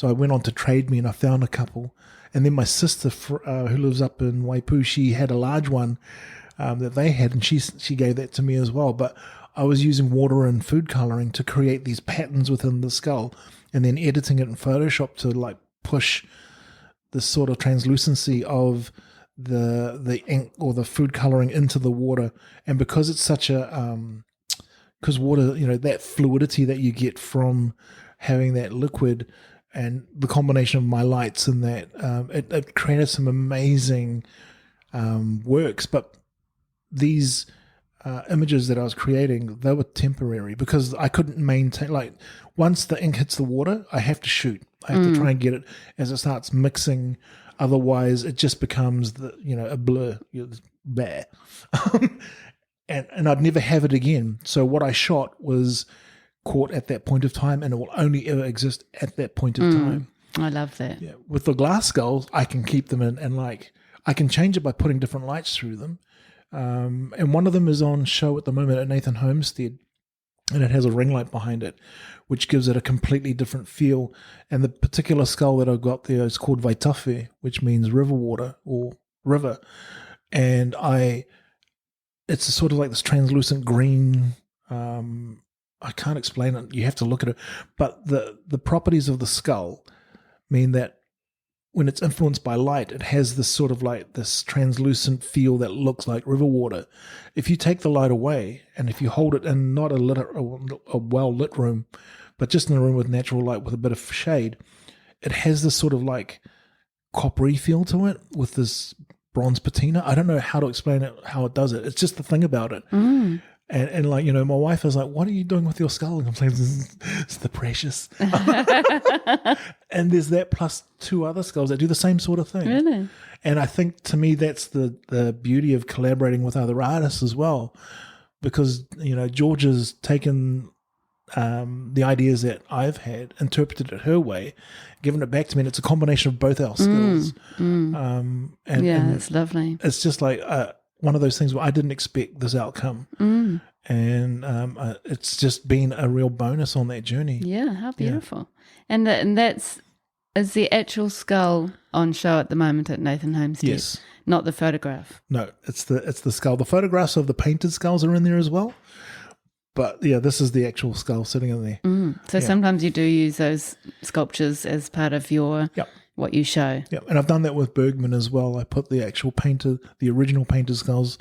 I went on to Trade Me, and I found a couple. And then my sister, who lives up in Waipu, she had a large one that they had, and she gave that to me as well. But I was using water and food coloring to create these patterns within the skull, and then editing it in Photoshop to like push this sort of translucency of the ink or the food coloring into the water. And because it's such a because water, you know, that fluidity that you get from having that liquid, and the combination of my lights and that, it created some amazing works. But these images that I was creating, they were temporary, because I couldn't maintain, like, once the ink hits the water, I have to shoot. I have to try and get it as it starts mixing. Otherwise, it just becomes a blur. There. And I'd never have it again. So what I shot was caught at that point of time, and it will only ever exist at that point of time. I love that. Yeah. With the glass skulls, I can keep them in, and like I can change it by putting different lights through them. And one of them is on show at the moment at Nathan Homestead, and it has a ring light behind it, which gives it a completely different feel. And the particular skull that I've got there is called Vaitawhi, which means river water or river. And it's a sort of like this translucent green. I can't explain it. You have to look at it. But the properties of the skull mean that when it's influenced by light, it has this sort of like this translucent feel that looks like river water. If you take the light away, and if you hold it in not a well-lit room, but just in a room with natural light with a bit of shade, it has this sort of like coppery feel to it with this bronze patina. I don't know how to explain it, how it does it. It's just the thing about it. And like, my wife is like, what are you doing with your skull? And I'm saying, it's the precious. And there's that plus 2 other skulls that do the same sort of thing. Really? And I think, to me, that's the beauty of collaborating with other artists as well. Because, George has taken the ideas that I've had, interpreted it her way, given it back to me, and it's a combination of both our skills. And it's lovely. It's just like... one of those things where I didn't expect this outcome. And it's just been a real bonus on that journey. Yeah, how beautiful. And is the actual skull on show at the moment at Nathan Homestead? Yes. Not the photograph? No, it's the skull. The photographs of the painted skulls are in there as well. But yeah, this is the actual skull sitting in there. So sometimes you do use those sculptures as part of your what you show. Yeah, and I've done that with Bergman as well. I put the actual the original painted skulls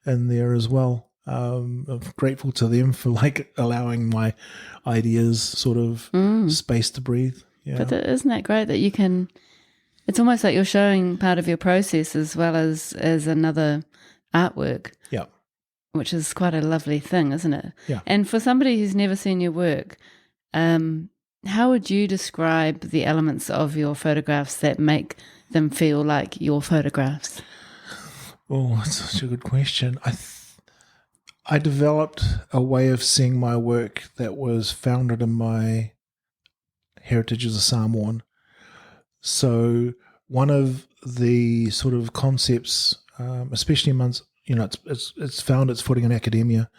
in there as well. I'm grateful to them for like allowing my ideas sort of space to breathe. Yeah. But isn't that great that you can? It's almost like you're showing part of your process as well as another artwork. Yeah. Which is quite a lovely thing, isn't it? Yeah. And for somebody who's never seen your work, how would you describe the elements of your photographs that make them feel like your photographs? Oh, that's such a good question. I developed a way of seeing my work that was founded in my heritage as a Samoan. So one of the sort of concepts, especially amongst, it's found its footing in academia,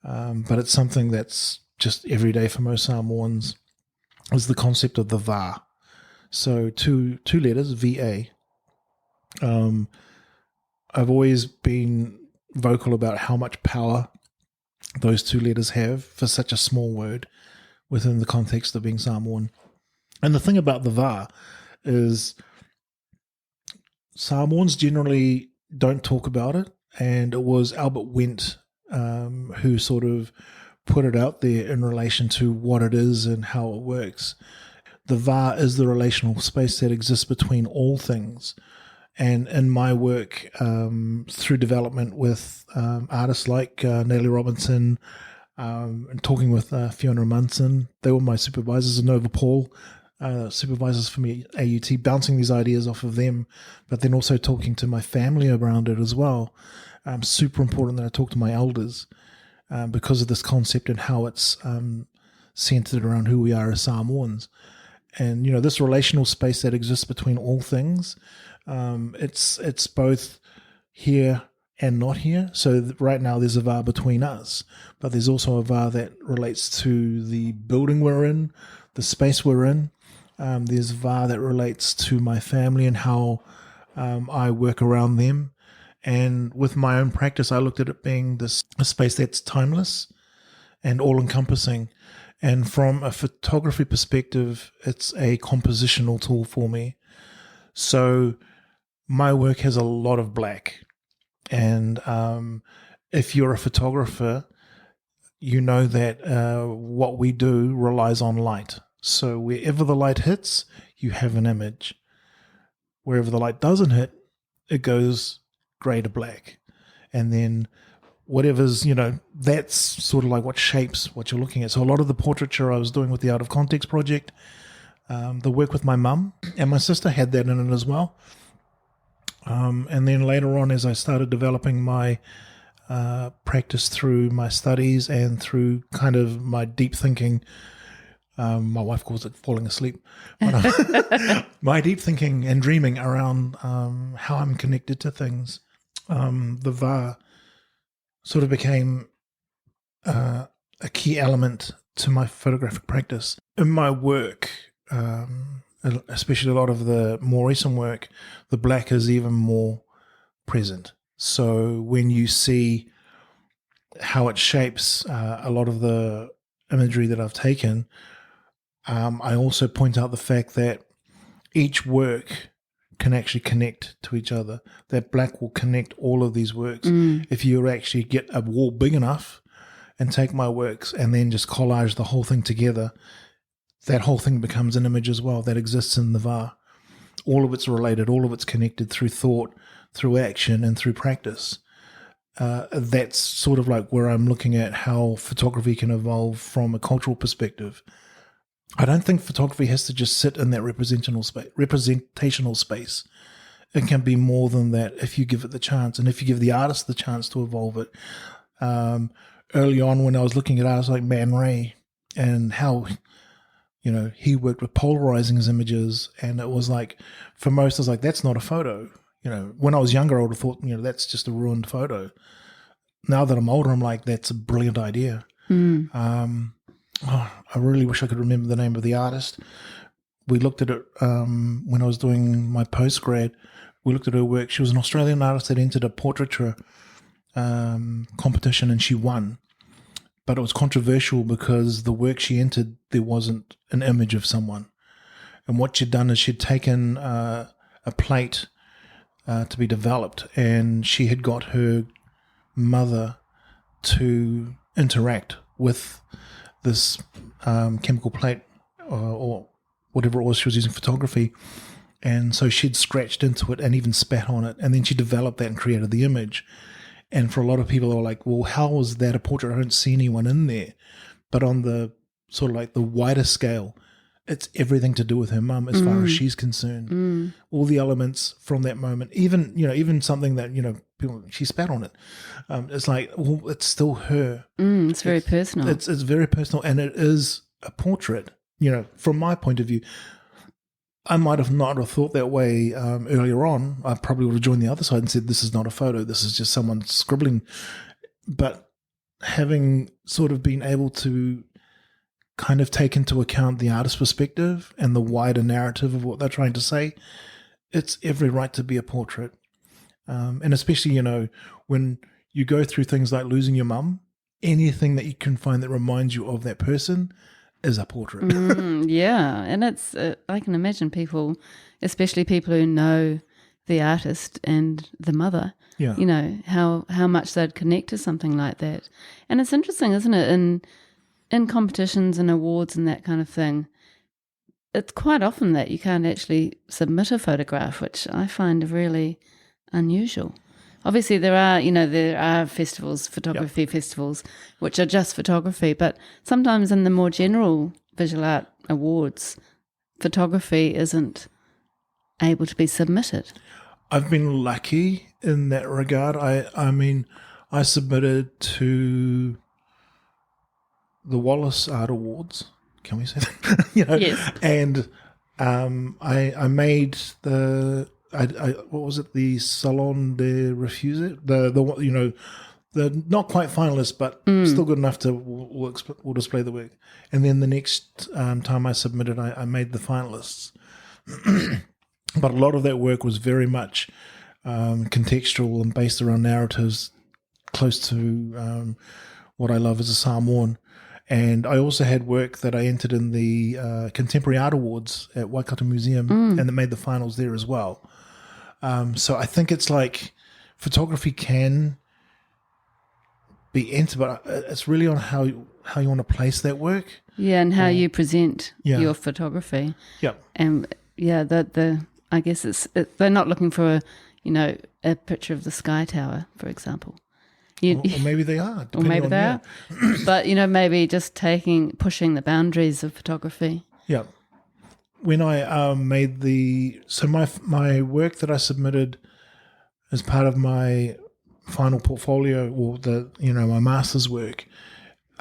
but it's something that's just everyday for most Samoans, is the concept of the va. So two letters, VA. I've always been vocal about how much power those two letters have for such a small word within the context of being Samoan. And the thing about the va is Samoans generally don't talk about it, and it was Albert Wendt who sort of put it out there in relation to what it is and how it works. The va is the relational space that exists between all things. And in my work, through development with artists like Natalie Robinson, and talking with Fiona Munson, they were my supervisors, and Nova Paul, supervisors for me at AUT, bouncing these ideas off of them, but then also talking to my family around it as well. Super important that I talk to my elders because of this concept and how it's centered around who we are as Samoans. And, this relational space that exists between all things, it's both here and not here. So right now there's a va between us, but there's also a va that relates to the building we're in, the space we're in. There's va that relates to my family and how I work around them. And with my own practice, I looked at it being a space that's timeless and all-encompassing. And from a photography perspective, it's a compositional tool for me. So my work has a lot of black. And if you're a photographer, you know that what we do relies on light. So wherever the light hits, you have an image. Wherever the light doesn't hit, it goes grey to black. And then whatever's, that's sort of like what shapes what you're looking at. So a lot of the portraiture I was doing with the Out of Context project, the work with my mum and my sister had that in it as well. And then later on, as I started developing my practice through my studies and through kind of my deep thinking, my wife calls it falling asleep, but, my deep thinking and dreaming around how I'm connected to things, the va sort of became a key element to my photographic practice. In my work, especially a lot of the more recent work, the black is even more present. So when you see how it shapes a lot of the imagery that I've taken, I also point out the fact that each work can actually connect to each other. That black will connect all of these works. If you actually get a wall big enough and take my works and then just collage the whole thing together, that whole thing becomes an image as well that exists in the va. All of it's related, all of it's connected through thought, through action, and through practice. That's sort of like where I'm looking at how photography can evolve from a cultural perspective. I don't think photography has to just sit in that representational space. It can be more than that if you give it the chance, and if you give the artist the chance to evolve it. Early on, when I was looking at artists like Man Ray and how, he worked with polarizing his images, and it was like, for most, I was like, that's not a photo. When I was younger, I would have thought, that's just a ruined photo. Now that I'm older, I'm like, that's a brilliant idea. I really wish I could remember the name of the artist. We looked at it when I was doing my postgrad. We looked at her work. She was an Australian artist that entered a portraiture competition, and she won. But it was controversial because the work she entered, there wasn't an image of someone. And what she'd done is she'd taken a plate to be developed, and she had got her mother to interact with this chemical plate or whatever it was she was using photography. And so she'd scratched into it and even spat on it, and then she developed that and created the image. And for a lot of people, they were like, well, how is that a portrait? I don't see anyone in there. But on the sort of like the wider scale, it's everything to do with her mum as far as she's concerned. All the elements from that moment, even something that, she spat on it. It's like, well, it's still her. It's very personal. It's very personal, and it is a portrait. From my point of view, I might have not have thought that way earlier on. I probably would have joined the other side and said, this is not a photo. This is just someone scribbling. But having sort of been able to kind of take into account the artist's perspective and the wider narrative of what they're trying to say, it's every right to be a portrait. And especially, when you go through things like losing your mum, anything that you can find that reminds you of that person is a portrait. Yeah, and it's I can imagine people, especially people who know the artist and the mother, how much they'd connect to something like that. And it's interesting, isn't it, in competitions and awards and that kind of thing, it's quite often that you can't actually submit a photograph, which I find really unusual. Obviously, there are festivals, photography festivals, which are just photography, but sometimes in the more general visual art awards, photography isn't able to be submitted. I've been lucky in that regard. I mean, I submitted to the Wallace Art Awards. Can we say that? Yes. And I made what was it? The Salon de Refuse? The not quite finalists, but still good enough to we'll display the work. And then the next time I submitted, I made the finalists. But a lot of that work was very much contextual and based around narratives close to what I love as a Samoan. And I also had work that I entered in the Contemporary Art Awards at Waikato Museum, and that made the finals there as well. So I think it's like photography can be entered, but it's really on how you want to place that work. Yeah, and how you present your photography. Yep. And I guess they're not looking for a picture of the Sky Tower, for example. Or maybe they are. Or maybe they are. But, maybe just pushing the boundaries of photography. Yeah. When I made my work that I submitted as part of my final portfolio, or my master's work,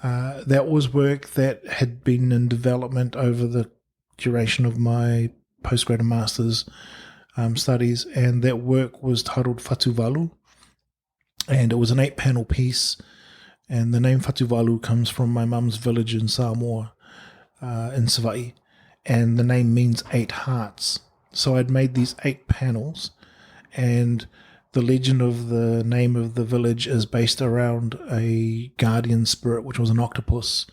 that was work that had been in development over the duration of my postgrad and master's studies, and that work was titled Fatuvalu. And it was an 8-panel piece, and the name Fatuvalu comes from my mum's village in Samoa, in Savai'i, and the name means 8 hearts. So I'd made these 8 panels, and the legend of the name of the village is based around a guardian spirit, which was an octopus,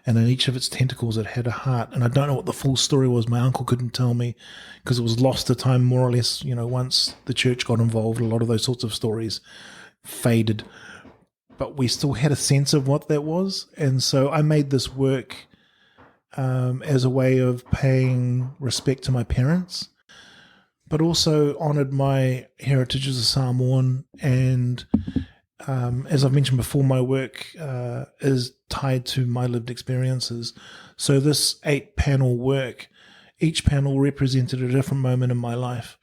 and in each of its tentacles it had a heart. And I don't know what the full story was. My uncle couldn't tell me because it was lost to time, more or less. Once the church got involved, a lot of those sorts of stories faded, but we still had a sense of what that was. And so I made this work as a way of paying respect to my parents, but also honoured my heritage as a Samoan. And as I've mentioned before, my work is tied to my lived experiences. So this 8-panel work, each panel represented a different moment in my life.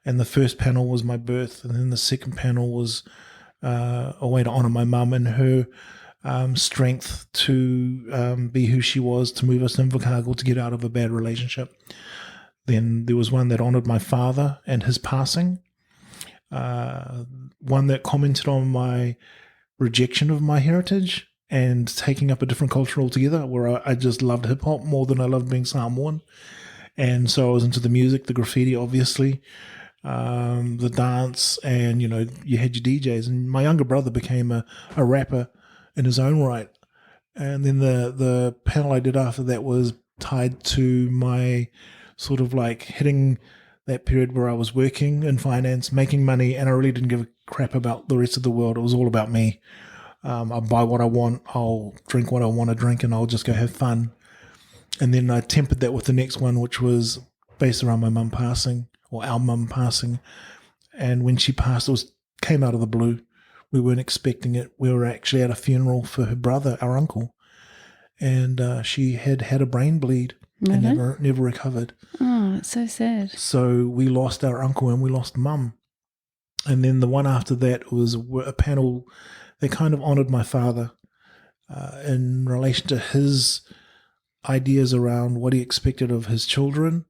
And the first panel was my birth, and then the second panel was a way to honour my mum and her strength to be who she was, to move us to Invercargill, to get out of a bad relationship. Then there was one that honoured my father and his passing. one that commented on my rejection of my heritage and taking up a different culture altogether, where I just loved hip-hop more than I loved being Samoan. And so I was into the music, the graffiti, obviously, the dance, and, you know, you had your DJs. And my younger brother became a rapper in his own right. And then the panel I did after that was tied to my sort of like hitting that period where I was working in finance, making money, and I really didn't give a crap about the rest of the world. It was all about me. I'll buy what I want, I'll drink what I want to drink, and I'll just go have fun. And then I tempered that with the next one, which was based around my mum passing, or our mum passing. And when she passed, came out of the blue. We weren't expecting it. We were actually at a funeral for her brother, our uncle, and she had had a brain bleed and never recovered. Oh, it's so sad. So we lost our uncle and we lost mum. And then the one after that was a panel that kind of honoured my father in relation to his ideas around what he expected of his children,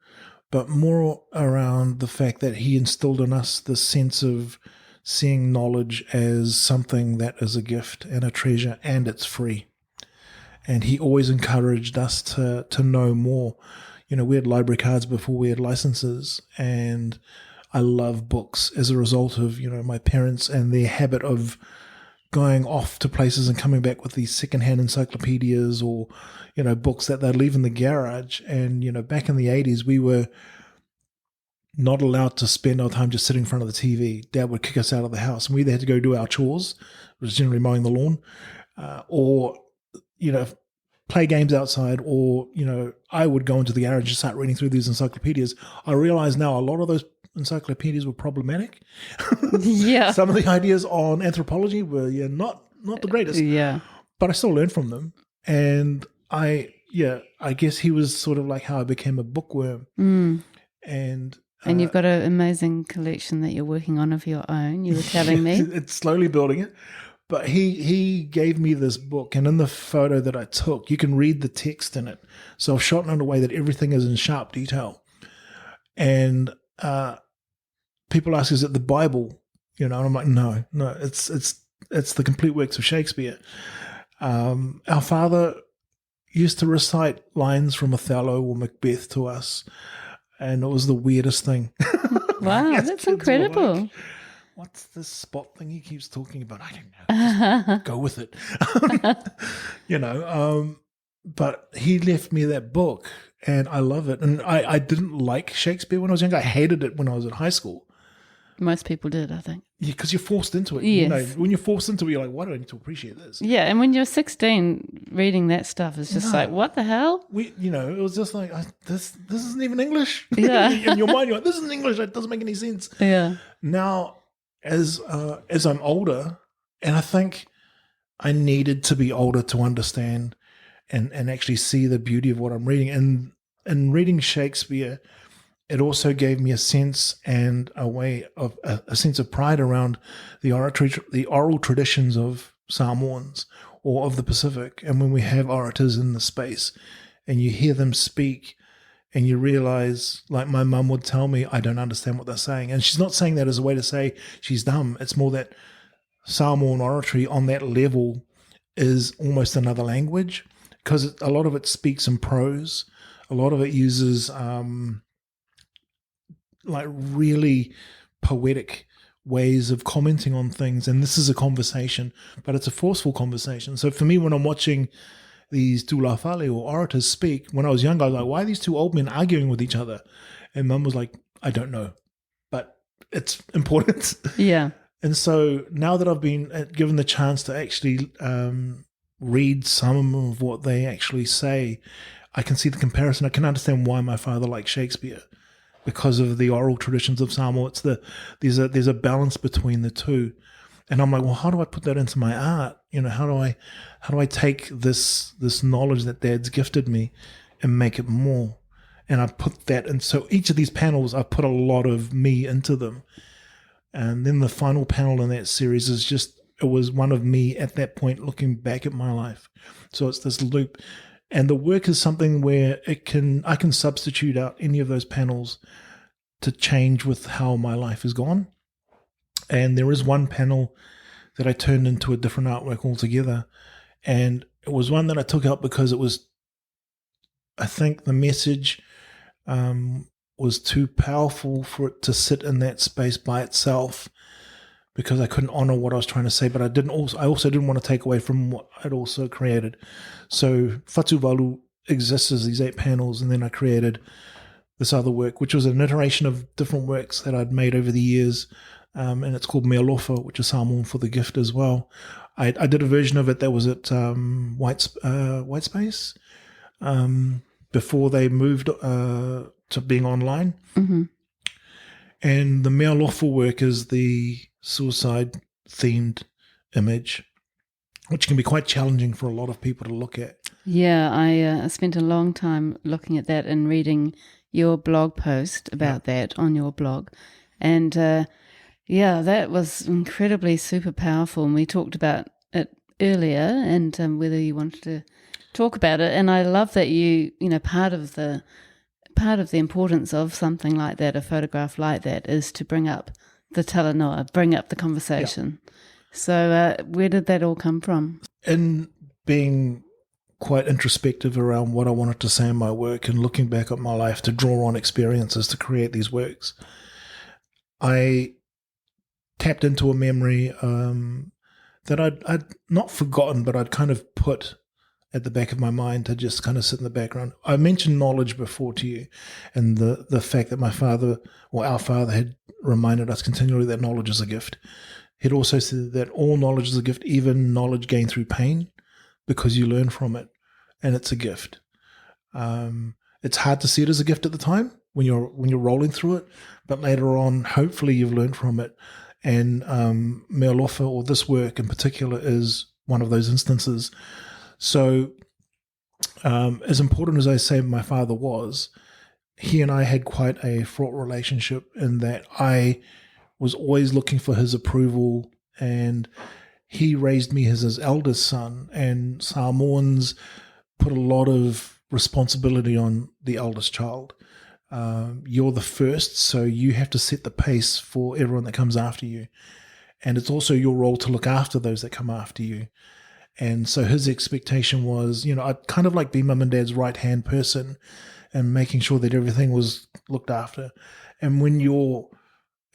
but more around the fact that he instilled in us the sense of seeing knowledge as something that is a gift and a treasure, and it's free. And he always encouraged us to know more. You know, we had library cards before we had licenses, and I love books as a result of, you know, my parents and their habit of going off to places and coming back with these secondhand encyclopedias or, you know, books that they'd leave in the garage. And, you know, back in the 80s, we were not allowed to spend our time just sitting in front of the TV. Dad would kick us out of the house, and we either had to go do our chores, which was generally mowing the lawn, or, you know, play games outside, or, you know, I would go into the garage and start reading through these encyclopedias. I realize now a lot of those encyclopedias were problematic. Yeah. Some of the ideas on anthropology were not the greatest. Yeah. But I still learned from them. And I guess he was sort of like how I became a bookworm. And you've got an amazing collection that you're working on of your own, you were telling me. It's slowly building it. But he gave me this book, and in the photo that I took, you can read the text in it. So I've shot it in a way that everything is in sharp detail. And people ask, is it the Bible? You know, and I'm like, no, it's the complete works of Shakespeare. Our father used to recite lines from Othello or Macbeth to us, and it was the weirdest thing. Wow, that's incredible. Like, what's this spot thing he keeps talking about? I don't know. Just go with it. You know, but he left me that book, and I love it. And I didn't like Shakespeare when I was young. I hated it when I was in high school. Most people did, I think. Yeah, because you're forced into it. Yes. You know, when you're forced into it, you're like, why do I need to appreciate this? Yeah, and when you're 16, reading that stuff is just like, what the hell? It was just like, this isn't even English. Yeah. In your mind, you're like, this isn't English. It doesn't make any sense. Yeah. Now, as I'm older, and I think I needed to be older to understand and actually see the beauty of what I'm reading. And in reading Shakespeare, it also gave me a sense and a sense of pride around the oral traditions of Samoans or of the Pacific. And when we have orators in the space and you hear them speak and you realize, like my mum would tell me, I don't understand what they're saying. And she's not saying that as a way to say she's dumb. It's more that Samoan oratory on that level is almost another language, because a lot of it speaks in prose. A lot of it uses like really poetic ways of commenting on things. And this is a conversation, but it's a forceful conversation. So for me, when I'm watching these tūlawhale or orators speak, when I was younger, I was like, why are these two old men arguing with each other? And Mum was like, I don't know, but it's important. Yeah. And so now that I've been given the chance to actually read some of what they actually say, I can see the comparison. I can understand why my father liked Shakespeare, because of the oral traditions of Samoa. There's a balance between the two. And I'm like, well, how do I put that into my art? You know, how do I take this knowledge that Dad's gifted me and make it more? And I put that, and so each of these panels, I put a lot of me into them. And then the final panel in that series it was one of me at that point looking back at my life. So it's this loop. And the work is something where I can substitute out any of those panels to change with how my life has gone. And there is one panel that I turned into a different artwork altogether. And it was one that I took out because it was, I think the message was too powerful for it to sit in that space by itself, because I couldn't honor what I was trying to say, but I also didn't want to take away from what I'd also created. So Whatuwalu exists as these 8 panels, and then I created this other work, which was an iteration of different works that I'd made over the years, and it's called Mea Lofa, which is Samoan for the gift as well. I did a version of it that was at White Space before they moved to being online. Mm-hmm. And the Mea Lofa work is the suicide-themed image, which can be quite challenging for a lot of people to look at. Yeah, I spent a long time looking at that and reading your blog post about that on your blog. And that was incredibly super powerful. And we talked about it earlier and whether you wanted to talk about it. And I love that part of the importance of something like that, a photograph like that, is to bring up the talanoa, bring up the conversation. Yeah. So where did that all come from? In being quite introspective around what I wanted to say in my work and looking back at my life to draw on experiences to create these works, I tapped into a memory that I'd not forgotten, but I'd kind of put at the back of my mind to just kind of sit in the background. I mentioned knowledge before to you, and the fact that my father, or our father, had reminded us continually that knowledge is a gift. He'd also said that all knowledge is a gift, even knowledge gained through pain, because you learn from it, and it's a gift. It's hard to see it as a gift at the time when you're rolling through it, but later on, hopefully, you've learned from it. And Mea Lofa, or this work in particular, is one of those instances. So, as important as I say my father was, he and I had quite a fraught relationship in that I was always looking for his approval, and he raised me as his eldest son, and Samoans put a lot of responsibility on the eldest child. You're the first, so you have to set the pace for everyone that comes after you. And it's also your role to look after those that come after you. And so his expectation was, I'd kind of like be mum and dad's right-hand person and making sure that everything was looked after. And when you're,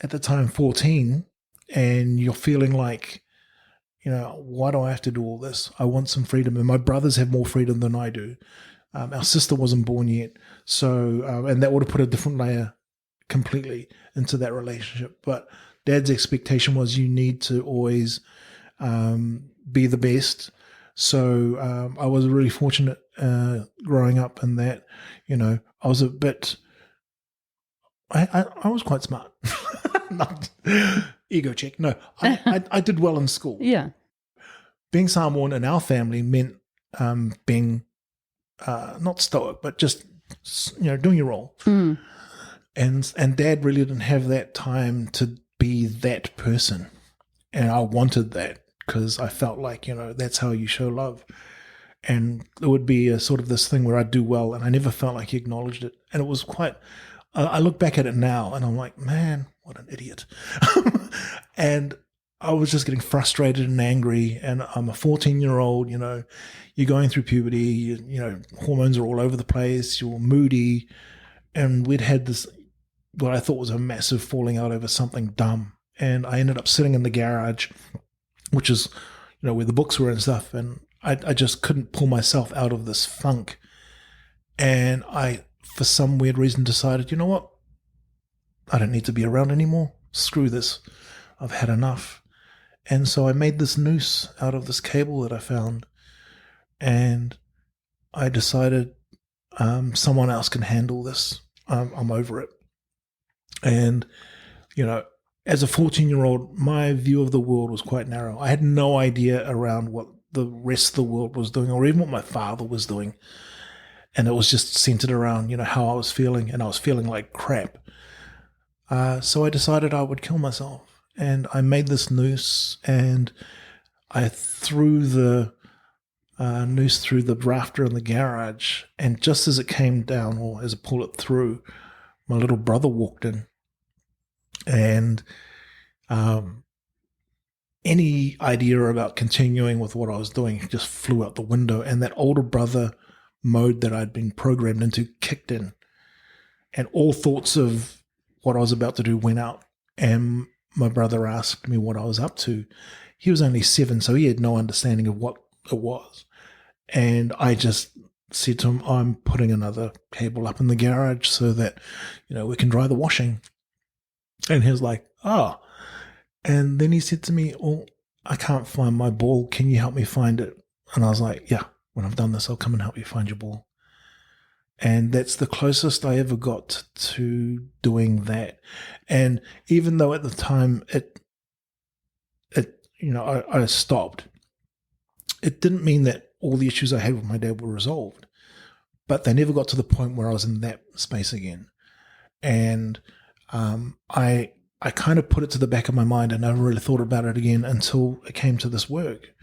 at the time, 14, and you're feeling like, why do I have to do all this? I want some freedom. And my brothers have more freedom than I do. Our sister wasn't born yet. So, and that would have put a different layer completely into that relationship. But dad's expectation was you need to always be the best. So I was really fortunate growing up in that, I was a bit, I was quite smart. Not ego check. No, I did well in school. Yeah. Being Samoan in our family meant being not stoic, but just, doing your role. Mm. And dad really didn't have that time to be that person. And I wanted that, because I felt like, that's how you show love. And it would be a sort of this thing where I'd do well, and I never felt like he acknowledged it. And it was quite, I look back at it now and I'm like, man, what an idiot. And I was just getting frustrated and angry. And I'm a 14-year-old, you're going through puberty, hormones are all over the place, you're moody. And we'd had this, what I thought was a massive falling out over something dumb. And I ended up sitting in the garage, which is, where the books were and stuff. And I just couldn't pull myself out of this funk. And I, for some weird reason, decided, you know what? I don't need to be around anymore. Screw this. I've had enough. And so I made this noose out of this cable that I found. And I decided someone else can handle this. I'm over it. And, as a 14-year-old, my view of the world was quite narrow. I had no idea around what the rest of the world was doing, or even what my father was doing. And it was just centered around, how I was feeling, and I was feeling like crap. So I decided I would kill myself. And I made this noose, and I threw the noose through the rafter in the garage. And just as it came down, or as I pulled it through, my little brother walked in. And any idea about continuing with what I was doing just flew out the window, and that older brother mode that I'd been programmed into kicked in, and all thoughts of what I was about to do went out. And my brother asked me what I was up to. He was only 7, so he had no understanding of what it was. And I just said to him, I'm putting another cable up in the garage so that, we can dry the washing. And he was like, oh. And then he said to me, oh, I can't find my ball. Can you help me find it? And I was like, yeah, when I've done this, I'll come and help you find your ball. And that's the closest I ever got to doing that. And even though at the time I stopped, it didn't mean that all the issues I had with my dad were resolved, but they never got to the point where I was in that space again. And I kind of put it to the back of my mind and never really thought about it again until it came to this work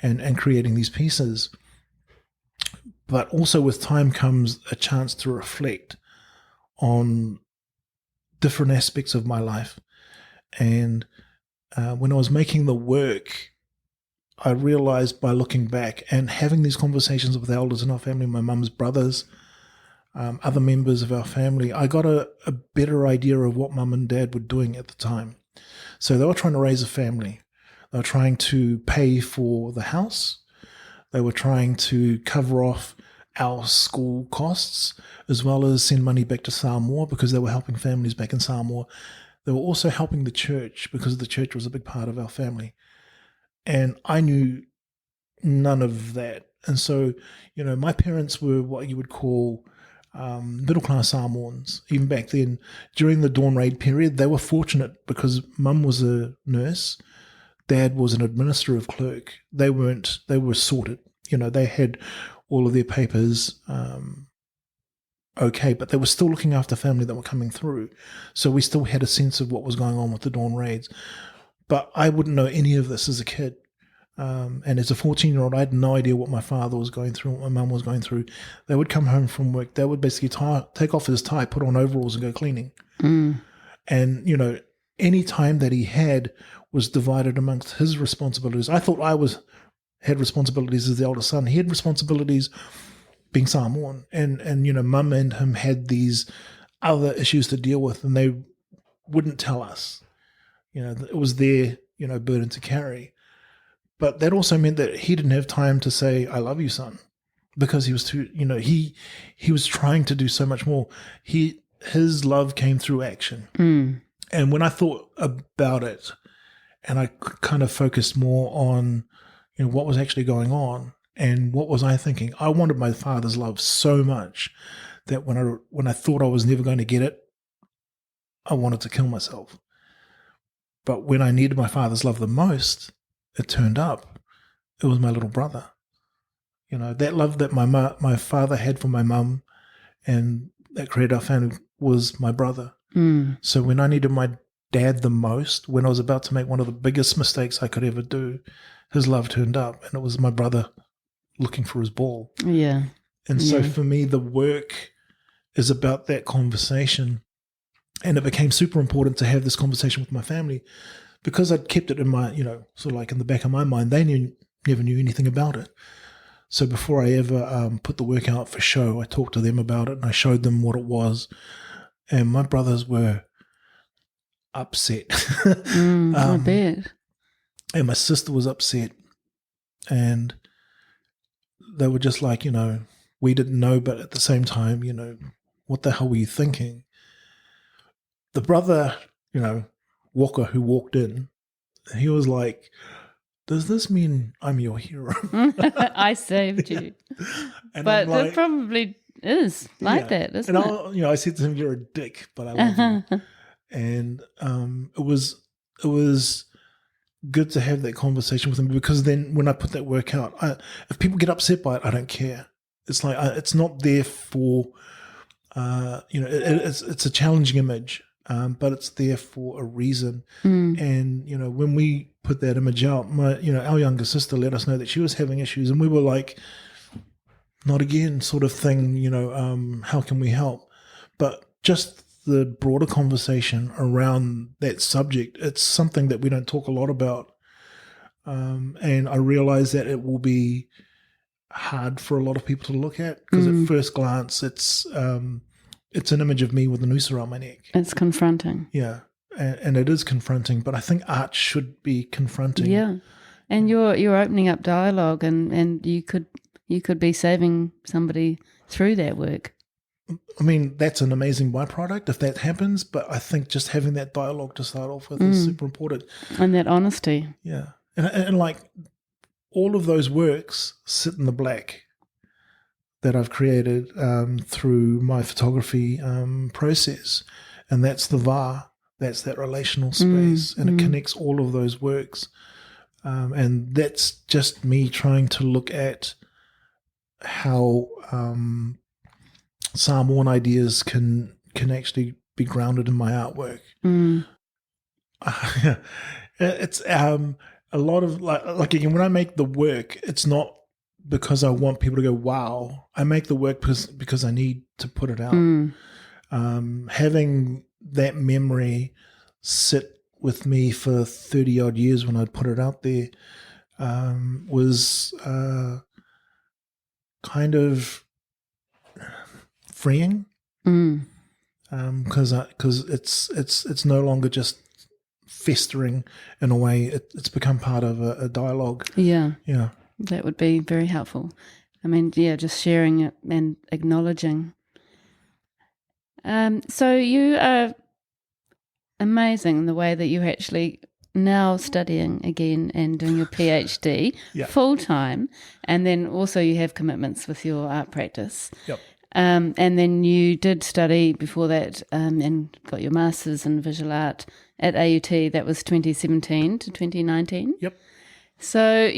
and creating these pieces. But also with time comes a chance to reflect on different aspects of my life. And when I was making the work, I realized by looking back and having these conversations with elders in our family, my mum's brothers, other members of our family, I got a better idea of what mum and dad were doing at the time. So they were trying to raise a family. They were trying to pay for the house. They were trying to cover off our school costs, as well as send money back to Samoa because they were helping families back in Samoa. They were also helping the church because the church was a big part of our family. And I knew none of that. And so, my parents were what you would call middle-class Samoans. Even back then, during the Dawn Raid period, they were fortunate because mum was a nurse, dad was an administrative clerk. They were sorted. They had all of their papers okay, but they were still looking after family that were coming through. So we still had a sense of what was going on with the Dawn Raids. But I wouldn't know any of this as a kid. And as a 14-year-old, I had no idea what my father was going through, what my mum was going through. They would come home from work. They would basically take off his tie, put on overalls and go cleaning. Mm. And, any time that he had was divided amongst his responsibilities. I thought I had responsibilities as the older son. He had responsibilities being Samoan. And mum and him had these other issues to deal with, and they wouldn't tell us. It was their, burden to carry. But that also meant that he didn't have time to say, I love you, son, because he was too, he was trying to do so much more. His love came through action. Mm. And when I thought about it and I kind of focused more on, what was actually going on and what was I thinking, I wanted my father's love so much that when I thought I was never going to get it, I wanted to kill myself. But when I needed my father's love the most, it turned up. It was my little brother. That love that my father had for my mum and that created our family was my brother. Mm. So when I needed my dad the most, when I was about to make one of the biggest mistakes I could ever do, his love turned up, and it was my brother looking for his ball. Yeah. And so for me, the work is about that conversation. And it became super important to have this conversation with my family because I'd kept it in my, sort of like in the back of my mind. They never knew anything about it. So before I ever put the work out for show, I talked to them about it and I showed them what it was. And my brothers were upset. I bet. And my sister was upset. And they were just like, we didn't know, but at the same time, what the hell were you thinking? The brother, Walker, who walked in, he was like, does this mean I'm your hero? I saved you. And but like, it probably is like that, isn't it? I said to him, you're a dick, but I love you. And it was good to have that conversation with him because then when I put that work out, if people get upset by it, I don't care. It's like, it's not there for, it's a challenging image. But it's there for a reason. Mm. And, when we put that image out, our younger sister let us know that she was having issues and we were like, not again sort of thing, how can we help? But just the broader conversation around that subject. It's something that we don't talk a lot about. And I realize that it will be hard for a lot of people to look at because at first glance it's an image of me with a noose around my neck. It's confronting. Yeah, and it is confronting, but I think art should be confronting. Yeah, and you're opening up dialogue, and you could be saving somebody through that work. I mean, that's an amazing byproduct if that happens, but I think just having that dialogue to start off with is super important. And that honesty. Yeah, and like all of those works sit in the black that I've created through my photography process, and that's the VAR. That's that relational space, and it connects all of those works. And that's just me trying to look at how Samoan ideas can actually be grounded in my artwork. It's a lot of like again, when I make the work, it's not because I want people to go, wow. I make the work because I need to put it out. Having that memory sit with me for 30 odd years when I'd put it out there was kind of freeing because it's no longer just festering in a way. It's become part of a dialogue. Yeah, yeah, that would be very helpful. I mean, yeah, just sharing it and acknowledging. So you are amazing in the way that you're actually now studying again and doing your PhD full time, and then also you have commitments with your art practice. Yep. And then you did study before that and got your master's in visual art at AUT. That was 2017 to 2019. Yep. So,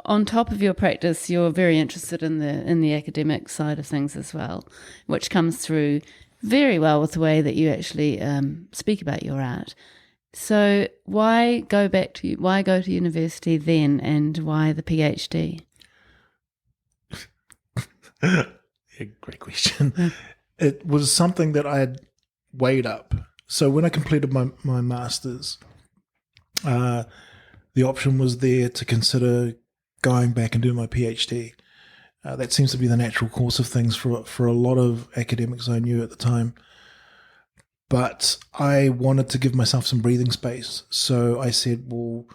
on top of your practice, you're very interested in the academic side of things as well, which comes through very well with the way that you actually speak about your art. So why go to university then, and why the PhD? Yeah, great question. It was something that I had weighed up. So when I completed my master's, the option was there to consider going back and doing my PhD. That seems to be the natural course of things for a lot of academics I knew at the time. But I wanted to give myself some breathing space. So I said, well,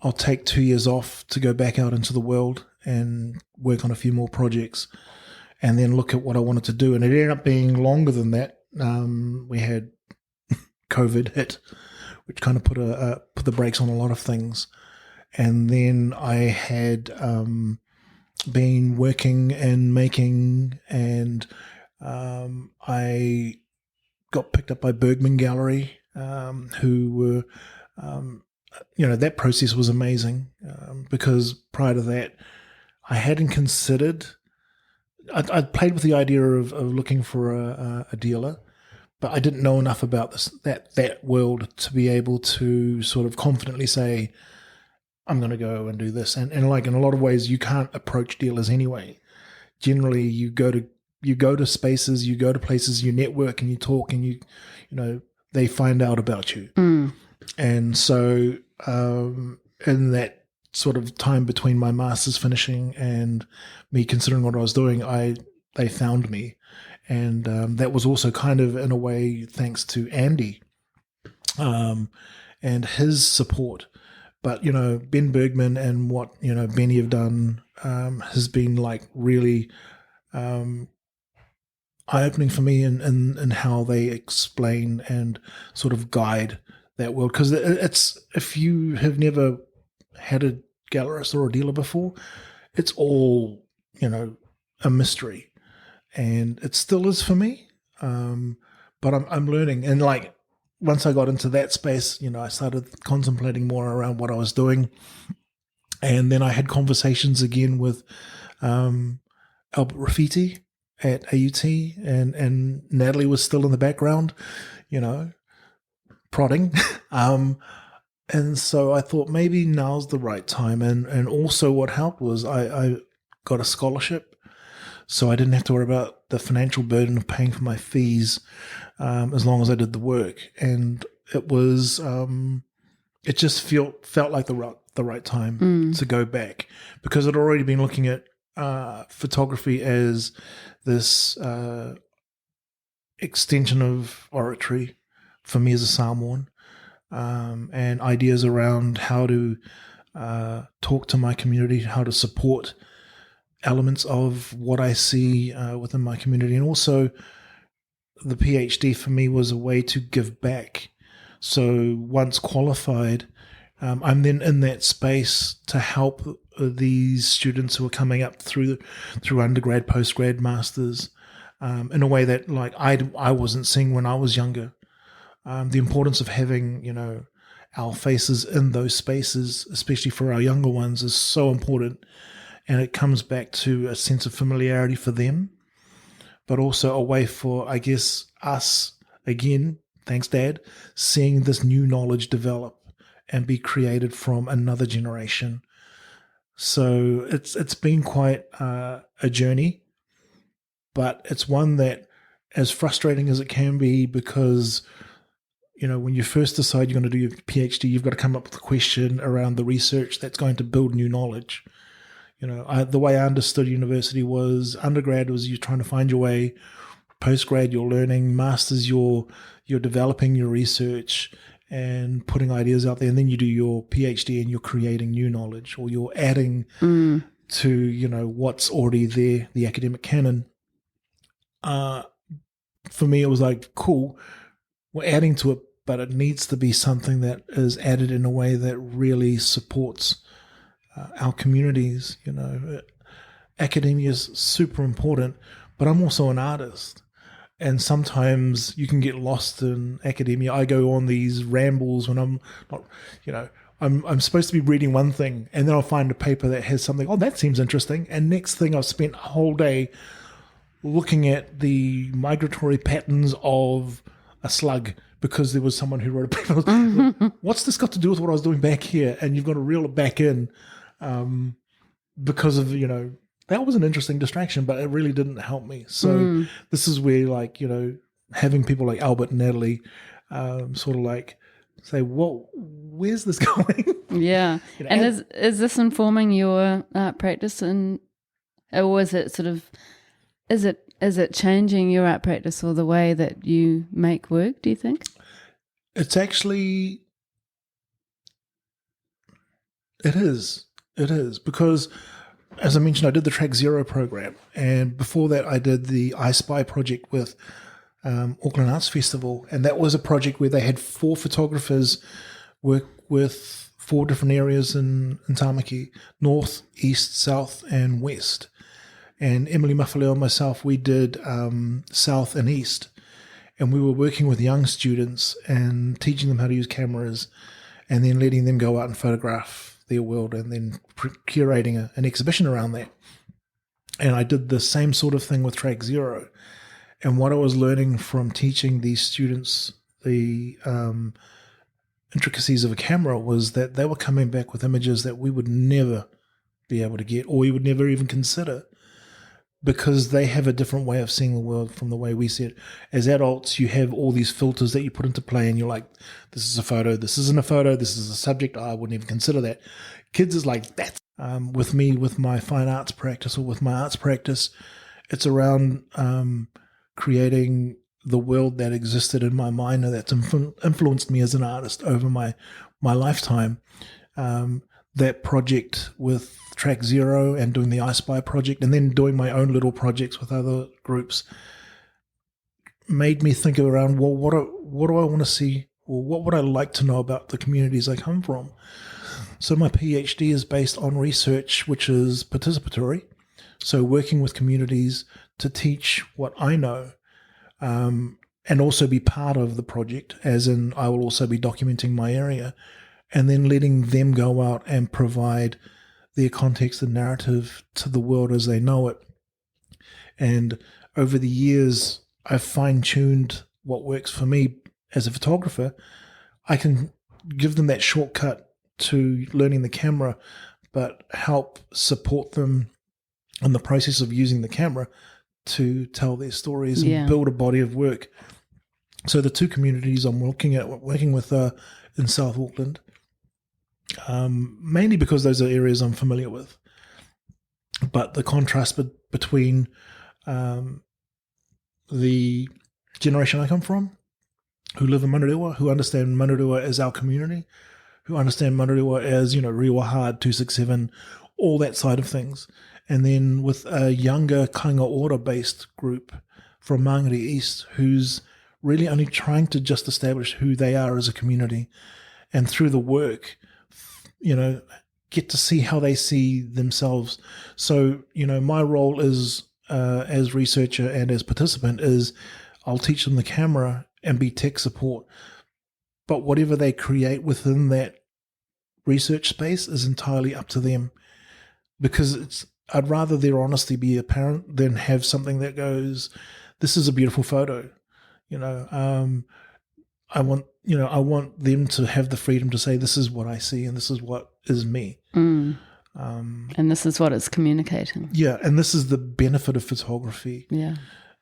I'll take 2 years off to go back out into the world and work on a few more projects and then look at what I wanted to do. And it ended up being longer than that. We had COVID hit, which kind of put the brakes on a lot of things. And then I had been working and making, and I got picked up by Bergman Gallery, who were, that process was amazing because prior to that, I hadn't considered. I'd played with the idea of looking for a dealer, but I didn't know enough about that world to be able to sort of confidently say, I'm going to go and do this. And like in a lot of ways, you can't approach dealers anyway. Generally, you go to spaces, you go to places, you network and you talk, and they find out about you. And so in that sort of time between my master's finishing and me considering what I was doing, they found me. And that was also kind of in a way thanks to Andy and his support. But, Ben Bergman and what, Benny have done has been like really eye-opening for me in how they explain and sort of guide that world. Because it's, if you have never had a gallerist or a dealer before, it's all, a mystery. And it still is for me. But I'm learning. And like, once I got into that space, I started contemplating more around what I was doing. And then I had conversations again with Albert Rafiti at AUT, and Natalie was still in the background, prodding. And so I thought maybe now's the right time. And also what helped was I got a scholarship. So I didn't have to worry about the financial burden of paying for my fees as long as I did the work. And it was, it just felt like the right time to go back, because I'd already been looking at photography as this extension of oratory for me as a Samoan, and ideas around how to talk to my community, how to support elements of what I see within my community. And also the PhD for me was a way to give back. So once qualified, I'm then in that space to help these students who are coming up through undergrad, postgrad, masters, in a way that like I wasn't seeing when I was younger. The importance of having, you know, our faces in those spaces, especially for our younger ones, is so important. And it comes back to a sense of familiarity for them, but also a way for, I guess, us, again, thanks Dad, seeing this new knowledge develop and be created from another generation. So it's been quite a journey, but it's one that, as frustrating as it can be, because, you know, when you first decide you're going to do your PhD, you've got to come up with a question around the research that's going to build new knowledge. You know, the way I understood university was undergrad was you're trying to find your way, postgrad you're learning, masters you're developing your research and putting ideas out there, and then you do your PhD and you're creating new knowledge, or you're adding to, you know, what's already there, the academic canon. For me, it was like, cool, we're adding to it, but it needs to be something that is added in a way that really supports our communities. You know, academia is super important, but I'm also an artist. And sometimes you can get lost in academia. I go on these rambles when I'm not, you know, I'm supposed to be reading one thing, and then I'll find a paper that has something, oh, that seems interesting. And next thing, I've spent a whole day looking at the migratory patterns of a slug because there was someone who wrote a paper. Like, what's this got to do with what I was doing back here? And you've got to reel it back in because of, you know, that was an interesting distraction, but it really didn't help me. So this is where, like, you know, having people like Albert and Natalie sort of like say, well, where's this going? Yeah. You know, and is this informing your art practice, or is it sort of, is it changing your art practice or the way that you make work, do you think? It's actually, it is because, as I mentioned, I did the Track Zero program, and before that I did the I Spy project with Auckland Arts Festival, and that was a project where they had 4 photographers work with 4 different areas in Tamaki: north, east, south, and west. And Emily Mawhaleo and myself, we did south and east, and we were working with young students and teaching them how to use cameras, and then letting them go out and photograph their world, and then curating an exhibition around that. And I did the same sort of thing with Track Zero. And what I was learning from teaching these students the intricacies of a camera was that they were coming back with images that we would never be able to get, or we would never even consider, because they have a different way of seeing the world from the way we see it. As adults, you have all these filters that you put into play, and you're like, this is a photo, this isn't a photo, this is a subject, I wouldn't even consider that. Kids is like that. With me, with my fine arts practice, or with my arts practice, it's around creating the world that existed in my mind and that's influenced me as an artist over my lifetime. That project with Track Zero and doing the I Spy project, and then doing my own little projects with other groups, made me think around, well, what do I want to see, or what would I like to know about the communities I come from? So my PhD is based on research which is participatory, so working with communities to teach what I know, and also be part of the project, as in I will also be documenting my area, and then letting them go out and provide their context and narrative to the world as they know it. And over the years, I've fine-tuned what works for me as a photographer. I can give them that shortcut to learning the camera, but help support them in the process of using the camera to tell their stories and Yeah. build a body of work. So the two communities I'm working with in South Auckland, mainly because those are areas I'm familiar with. But the contrast between the generation I come from, who live in Manurewa, who understand Manurewa as our community, who understand Manurewa as, Rewa Hard, 267, all that side of things. And then with a younger kainga ora-based group from Māngere East, who's really only trying to just establish who they are as a community. And through the work, get to see how they see themselves. So, my role is, as researcher and as participant, is I'll teach them the camera and be tech support. But whatever they create within that research space is entirely up to them. Because I'd rather their honesty be apparent than have something that goes, this is a beautiful photo. I want them to have the freedom to say, this is what I see and this is what is me. And this is what it's communicating. Yeah, and this is the benefit of photography. Yeah.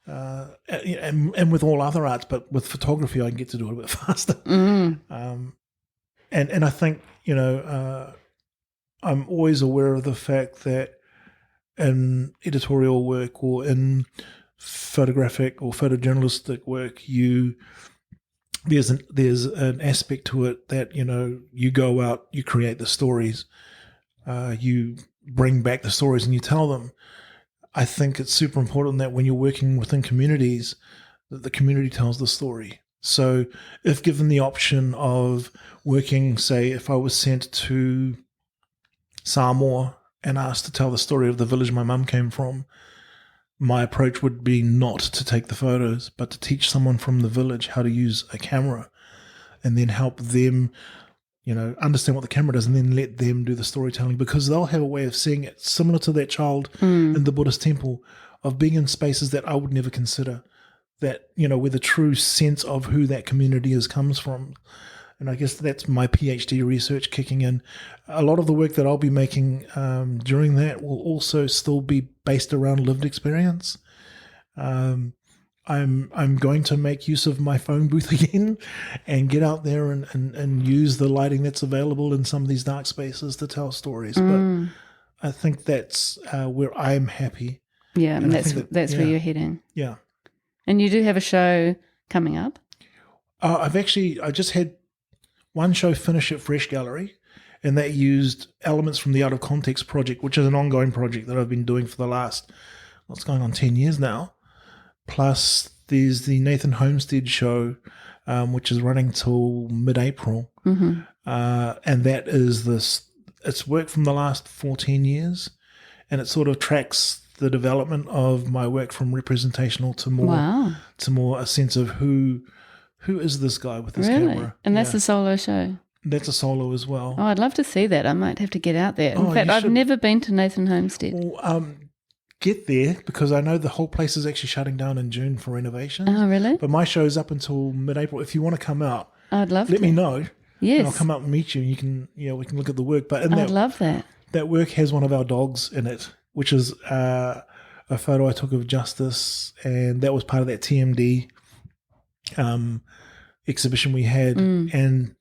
And with all other arts, but with photography, I can get to do it a bit faster. And I think, I'm always aware of the fact that in editorial work or in photographic or photojournalistic work, there's an aspect to it that, you go out, you create the stories, you bring back the stories and you tell them. I think it's super important that when you're working within communities, that the community tells the story. So if given the option of working, say, if I was sent to Samoa and asked to tell the story of the village my mum came from, my approach would be not to take the photos, but to teach someone from the village how to use a camera and then help them, understand what the camera does and then let them do the storytelling, because they'll have a way of seeing it similar to that child in the Buddhist temple, of being in spaces that I would never consider, that, where the true sense of who that community is comes from. And I guess that's my PhD research kicking in. A lot of the work that I'll be making during that will also still be based around lived experience. I'm going to make use of my phone booth again and get out there and use the lighting that's available in some of these dark spaces to tell stories. But I think that's where I'm happy. Yeah, and that's where you're heading. Yeah. And you do have a show coming up? I just had one show finish at Fresh Gallery, and that used elements from the Out of Context project, which is an ongoing project that I've been doing for the last, what's going on, 10 years now. Plus, there's the Nathan Homestead show, which is running till mid-April. And that is it's work from the last 14 years, and it sort of tracks the development of my work from representational to more a sense of who is this guy with this camera. And that's a solo show? That's a solo as well. Oh, I'd love to see that. I might have to get out there. In fact, I've never been to Nathan Homestead. Well, get there, because I know the whole place is actually shutting down in June for renovations. Oh, really? But my show's up until mid-April. If you want to come out, I'd love to. Let me know. Yes. And I'll come out and meet you, and you can, we can look at the work. But I'd love that. That work has one of our dogs in it, which is a photo I took of Justice, and that was part of that TMD exhibition we had. And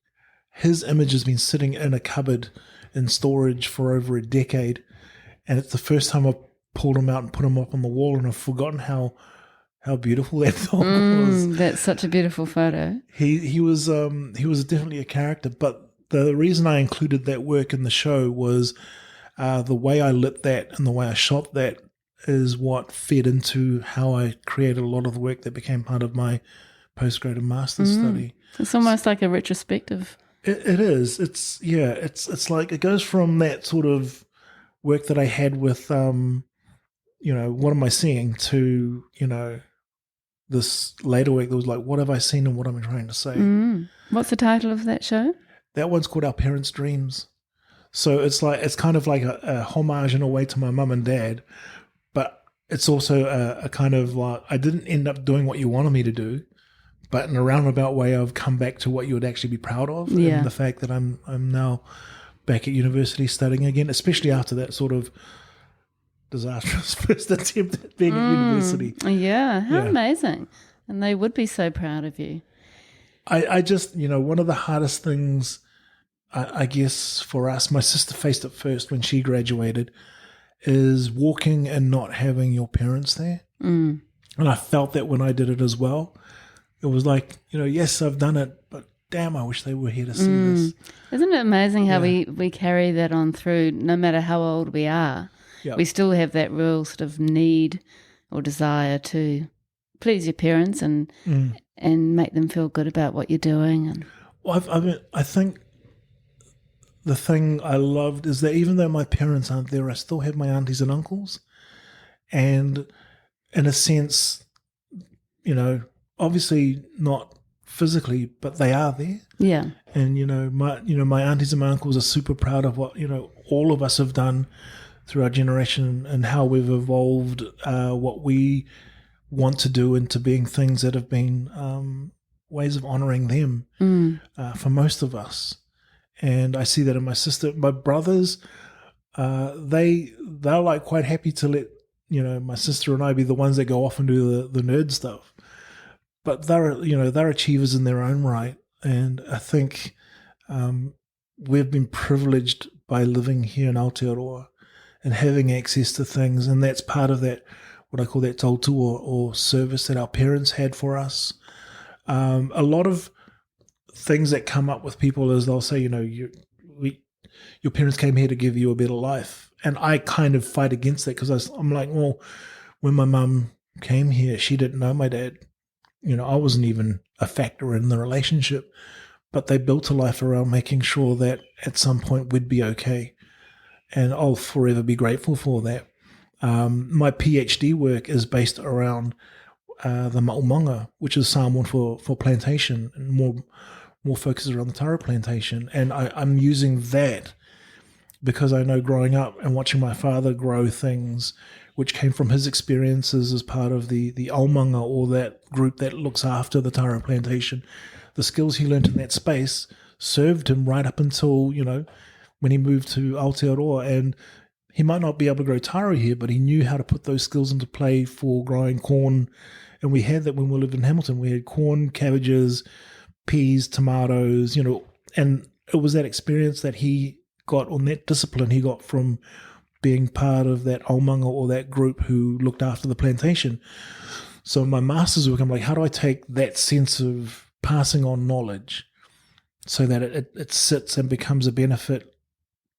his image has been sitting in a cupboard in storage for over a decade, and it's the first time I've pulled him out and put him up on the wall, and I've forgotten how beautiful that dog was. That's such a beautiful photo. He was definitely a character, but the reason I included that work in the show was the way I lit that and the way I shot that is what fed into how I created a lot of the work that became part of my postgrad and master's study. It's almost like a retrospective. It is. It's like it goes from that sort of work that I had with what am I seeing, to this later work that was like, what have I seen and what am I trying to say? What's the title of that show? That one's called Our Parents' Dreams. So it's kind of like a homage in a way to my mum and dad, but it's also a kind of like, I didn't end up doing what you wanted me to do, but in a roundabout way, I've come back to what you would actually be proud of, and the fact that I'm now back at university studying again, especially after that sort of disastrous first attempt at being at university. Yeah, how amazing. And they would be so proud of you. I just, one of the hardest things, I guess, for us, my sister faced it first when she graduated, is walking and not having your parents there. And I felt that when I did it as well. It was like, yes, I've done it, but damn, I wish they were here to see this. Isn't it amazing how we carry that on through, no matter how old we are? Yep. We still have that real sort of need or desire to please your parents and make them feel good about what you're doing. And Well, I think the thing I loved is that even though my parents aren't there, I still have my aunties and uncles. And in a sense, obviously not physically, but they are there. Yeah. And my aunties and my uncles are super proud of what all of us have done through our generation and how we've evolved what we want to do into being things that have been ways of honoring them for most of us. And I see that in my sister, my brothers. They're like quite happy to let my sister and I be the ones that go off and do the nerd stuff. But they're achievers in their own right, and I think we've been privileged by living here in Aotearoa and having access to things, and that's part of that, what I call that tautu or service that our parents had for us. A lot of things that come up with people is they'll say, your parents came here to give you a better life, and I kind of fight against that because I'm like, well, when my mum came here, she didn't know my dad. I wasn't even a factor in the relationship, but they built a life around making sure that at some point we'd be okay. And I'll forever be grateful for that. My PhD work is based around the maumanga, which is Samoan for plantation, and more focused around the taro plantation. And I'm using that because I know growing up and watching my father grow things which came from his experiences as part of the aumanga, or that group that looks after the taro plantation. The skills he learned in that space served him right up until, when he moved to Aotearoa. And he might not be able to grow taro here, but he knew how to put those skills into play for growing corn. And we had that when we lived in Hamilton. We had corn, cabbages, peas, tomatoes, and it was that experience that he got, on that discipline he got from being part of that aumanga or that group who looked after the plantation. So my master's work, I'm like, how do I take that sense of passing on knowledge so that it sits and becomes a benefit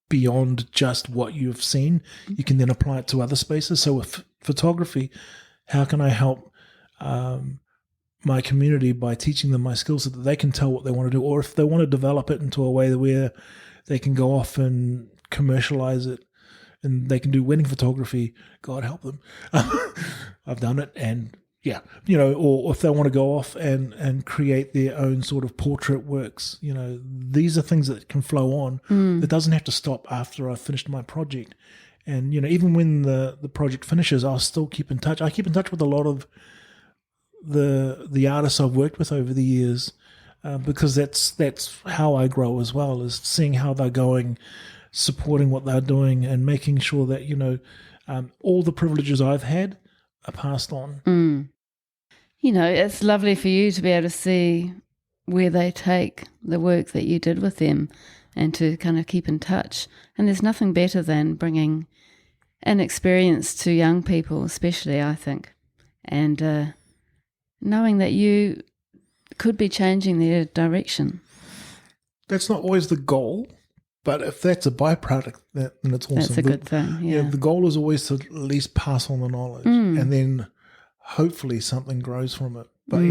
beyond just what you've seen? You can then apply it to other spaces. So with photography, how can I help my community by teaching them my skills so that they can tell what they want to do, or if they want to develop it into a way where they can go off and commercialize it, and they can do wedding photography, God help them. I've done it, and or if they want to go off and create their own sort of portrait works, these are things that can flow on. It doesn't have to stop after I've finished my project. And, even when the project finishes, I'll still keep in touch. I keep in touch with a lot of the artists I've worked with over the years, because that's how I grow as well, is seeing how they're going, supporting what they're doing, and making sure that, all the privileges I've had are passed on. It's lovely for you to be able to see where they take the work that you did with them and to kind of keep in touch. And there's nothing better than bringing an experience to young people, especially, I think, and knowing that you could be changing their direction. That's not always the goal. But if that's a byproduct, then it's awesome. That's a good thing, yeah. The goal is always to at least pass on the knowledge, and then hopefully something grows from it. But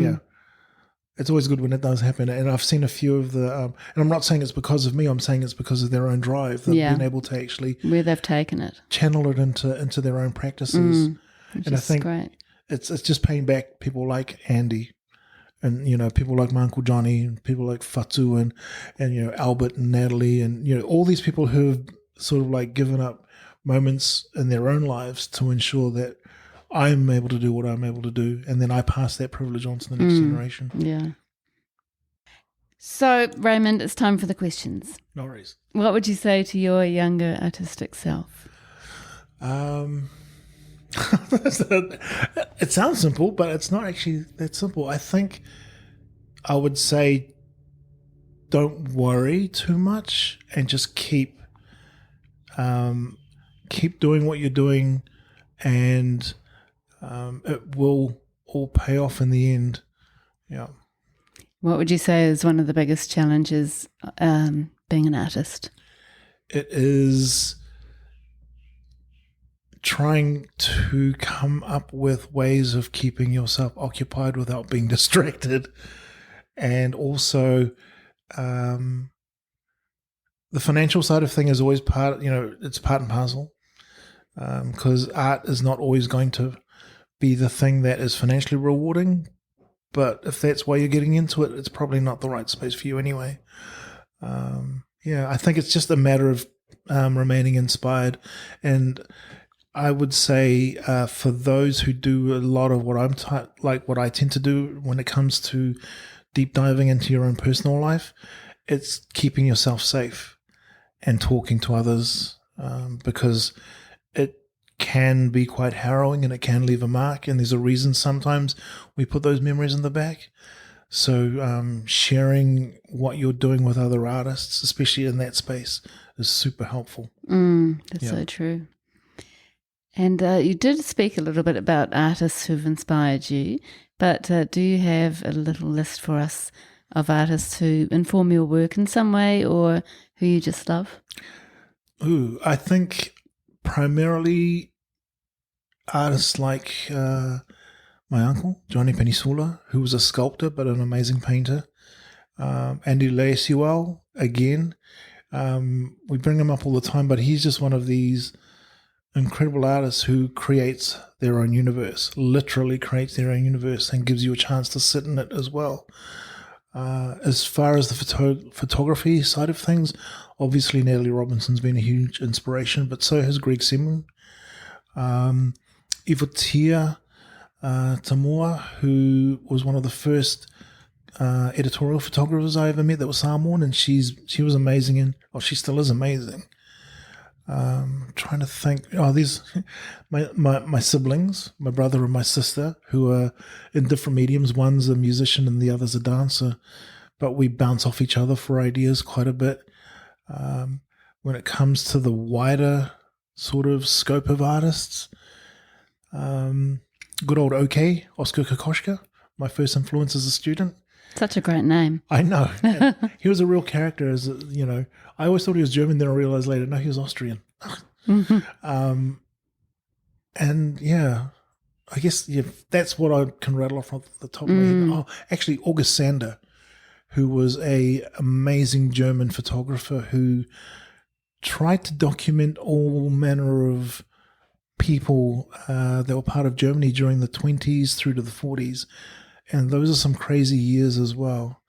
it's always good when it does happen. And I've seen a few of the, and I'm not saying it's because of me, I'm saying it's because of their own drive. They've been able to actually, where they've taken it, channel it into their own practices. And I think great. It's just paying back people like Andy, and people like my Uncle Johnny, and people like Fatu, and Albert and Natalie, and all these people who have sort of like given up moments in their own lives to ensure that I'm able to do what I'm able to do, and then I pass that privilege on to the next generation. Yeah. So, Raymond, it's time for the questions. No worries. What would you say to your younger artistic self? It sounds simple, but it's not actually that simple. I think I would say don't worry too much and just keep doing what you're doing, and it will all pay off in the end. Yeah. What would you say is one of the biggest challenges being an artist? It is trying to come up with ways of keeping yourself occupied without being distracted, and also the financial side of thing is always part. It's part and parcel, because art is not always going to be the thing that is financially rewarding. But if that's why you're getting into it, it's probably not the right space for you anyway. I think it's just a matter of remaining inspired. And I would say for those who do a lot of what what I tend to do when it comes to deep diving into your own personal life, it's keeping yourself safe and talking to others, because it can be quite harrowing and it can leave a mark, and there's a reason sometimes we put those memories in the back. So sharing what you're doing with other artists, especially in that space, is super helpful. That's so true. And you did speak a little bit about artists who've inspired you, but do you have a little list for us of artists who inform your work in some way or who you just love? I think primarily artists like my uncle, Johnny Penisula, who was a sculptor but an amazing painter. Andy Leisiwell, again. We bring him up all the time, but he's just one of these incredible artists who creates their own universe, literally creates their own universe, and gives you a chance to sit in it as well. As far as the photography side of things, obviously Natalie Robinson's been a huge inspiration, but so has Greg Semu. Ivotia Tamoa, who was one of the first editorial photographers I ever met that was Samoan, and she was amazing, she still is amazing. Trying to think. These my siblings, my brother and my sister, who are in different mediums. One's a musician and the other's a dancer, but we bounce off each other for ideas quite a bit. When it comes to the wider sort of scope of artists, good old OK, Oscar Kokoschka, my first influence as a student. Such a great name. I know. He was a real character. I always thought he was German, then I realized later, no, he was Austrian. And I guess that's what I can rattle off the top of my head. Oh, actually, August Sander, who was a amazing German photographer who tried to document all manner of people that were part of Germany during the 20s through to the 40s. And those are some crazy years as well.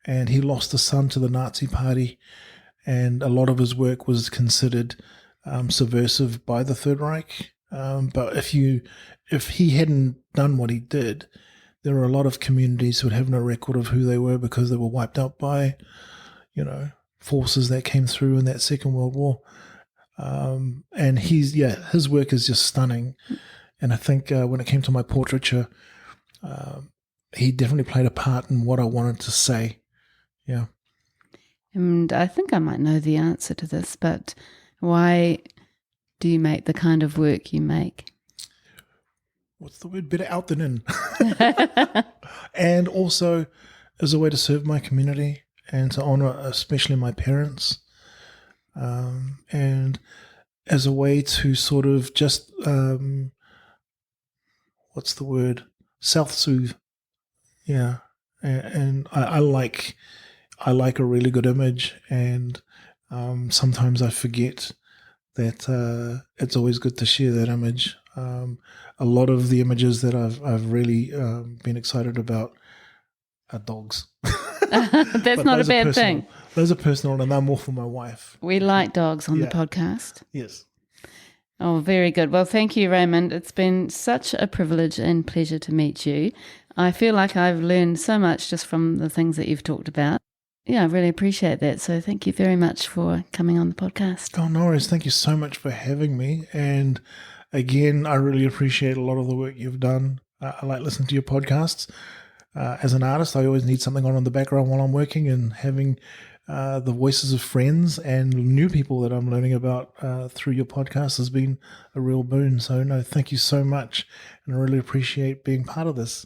And he lost a son to the Nazi party, and a lot of his work was considered subversive by the Third Reich. But if he hadn't done what he did, there are a lot of communities who would have no record of who they were because they were wiped out by, forces that came through in that Second World War. And his work is just stunning. And I think when it came to my portraiture, he definitely played a part in what I wanted to say. Yeah. And I think I might know the answer to this, but why do you make the kind of work you make? What's the word? Better out than in. And also as a way to serve my community and to honor especially my parents. And as a way to sort of just, what's the word? Self-soothe. Yeah. And I like a really good image, and sometimes I forget that it's always good to share that image. A lot of the images that I've really been excited about are dogs. That's not a bad thing. Those are personal, and they're more for my wife. We like dogs on the podcast. Yes. Oh, very good. Well, thank you, Raymond. It's been such a privilege and pleasure to meet you. I feel like I've learned so much just from the things that you've talked about. Yeah, I really appreciate that. So thank you very much for coming on the podcast. Oh, no worries. Thank you so much for having me. And Again, I really appreciate a lot of the work you've done. I like listening to your podcasts. As an artist, I always need something on in the background while I'm working, and having the voices of friends and new people that I'm learning about through your podcast has been a real boon. So, no, thank you so much. And I really appreciate being part of this.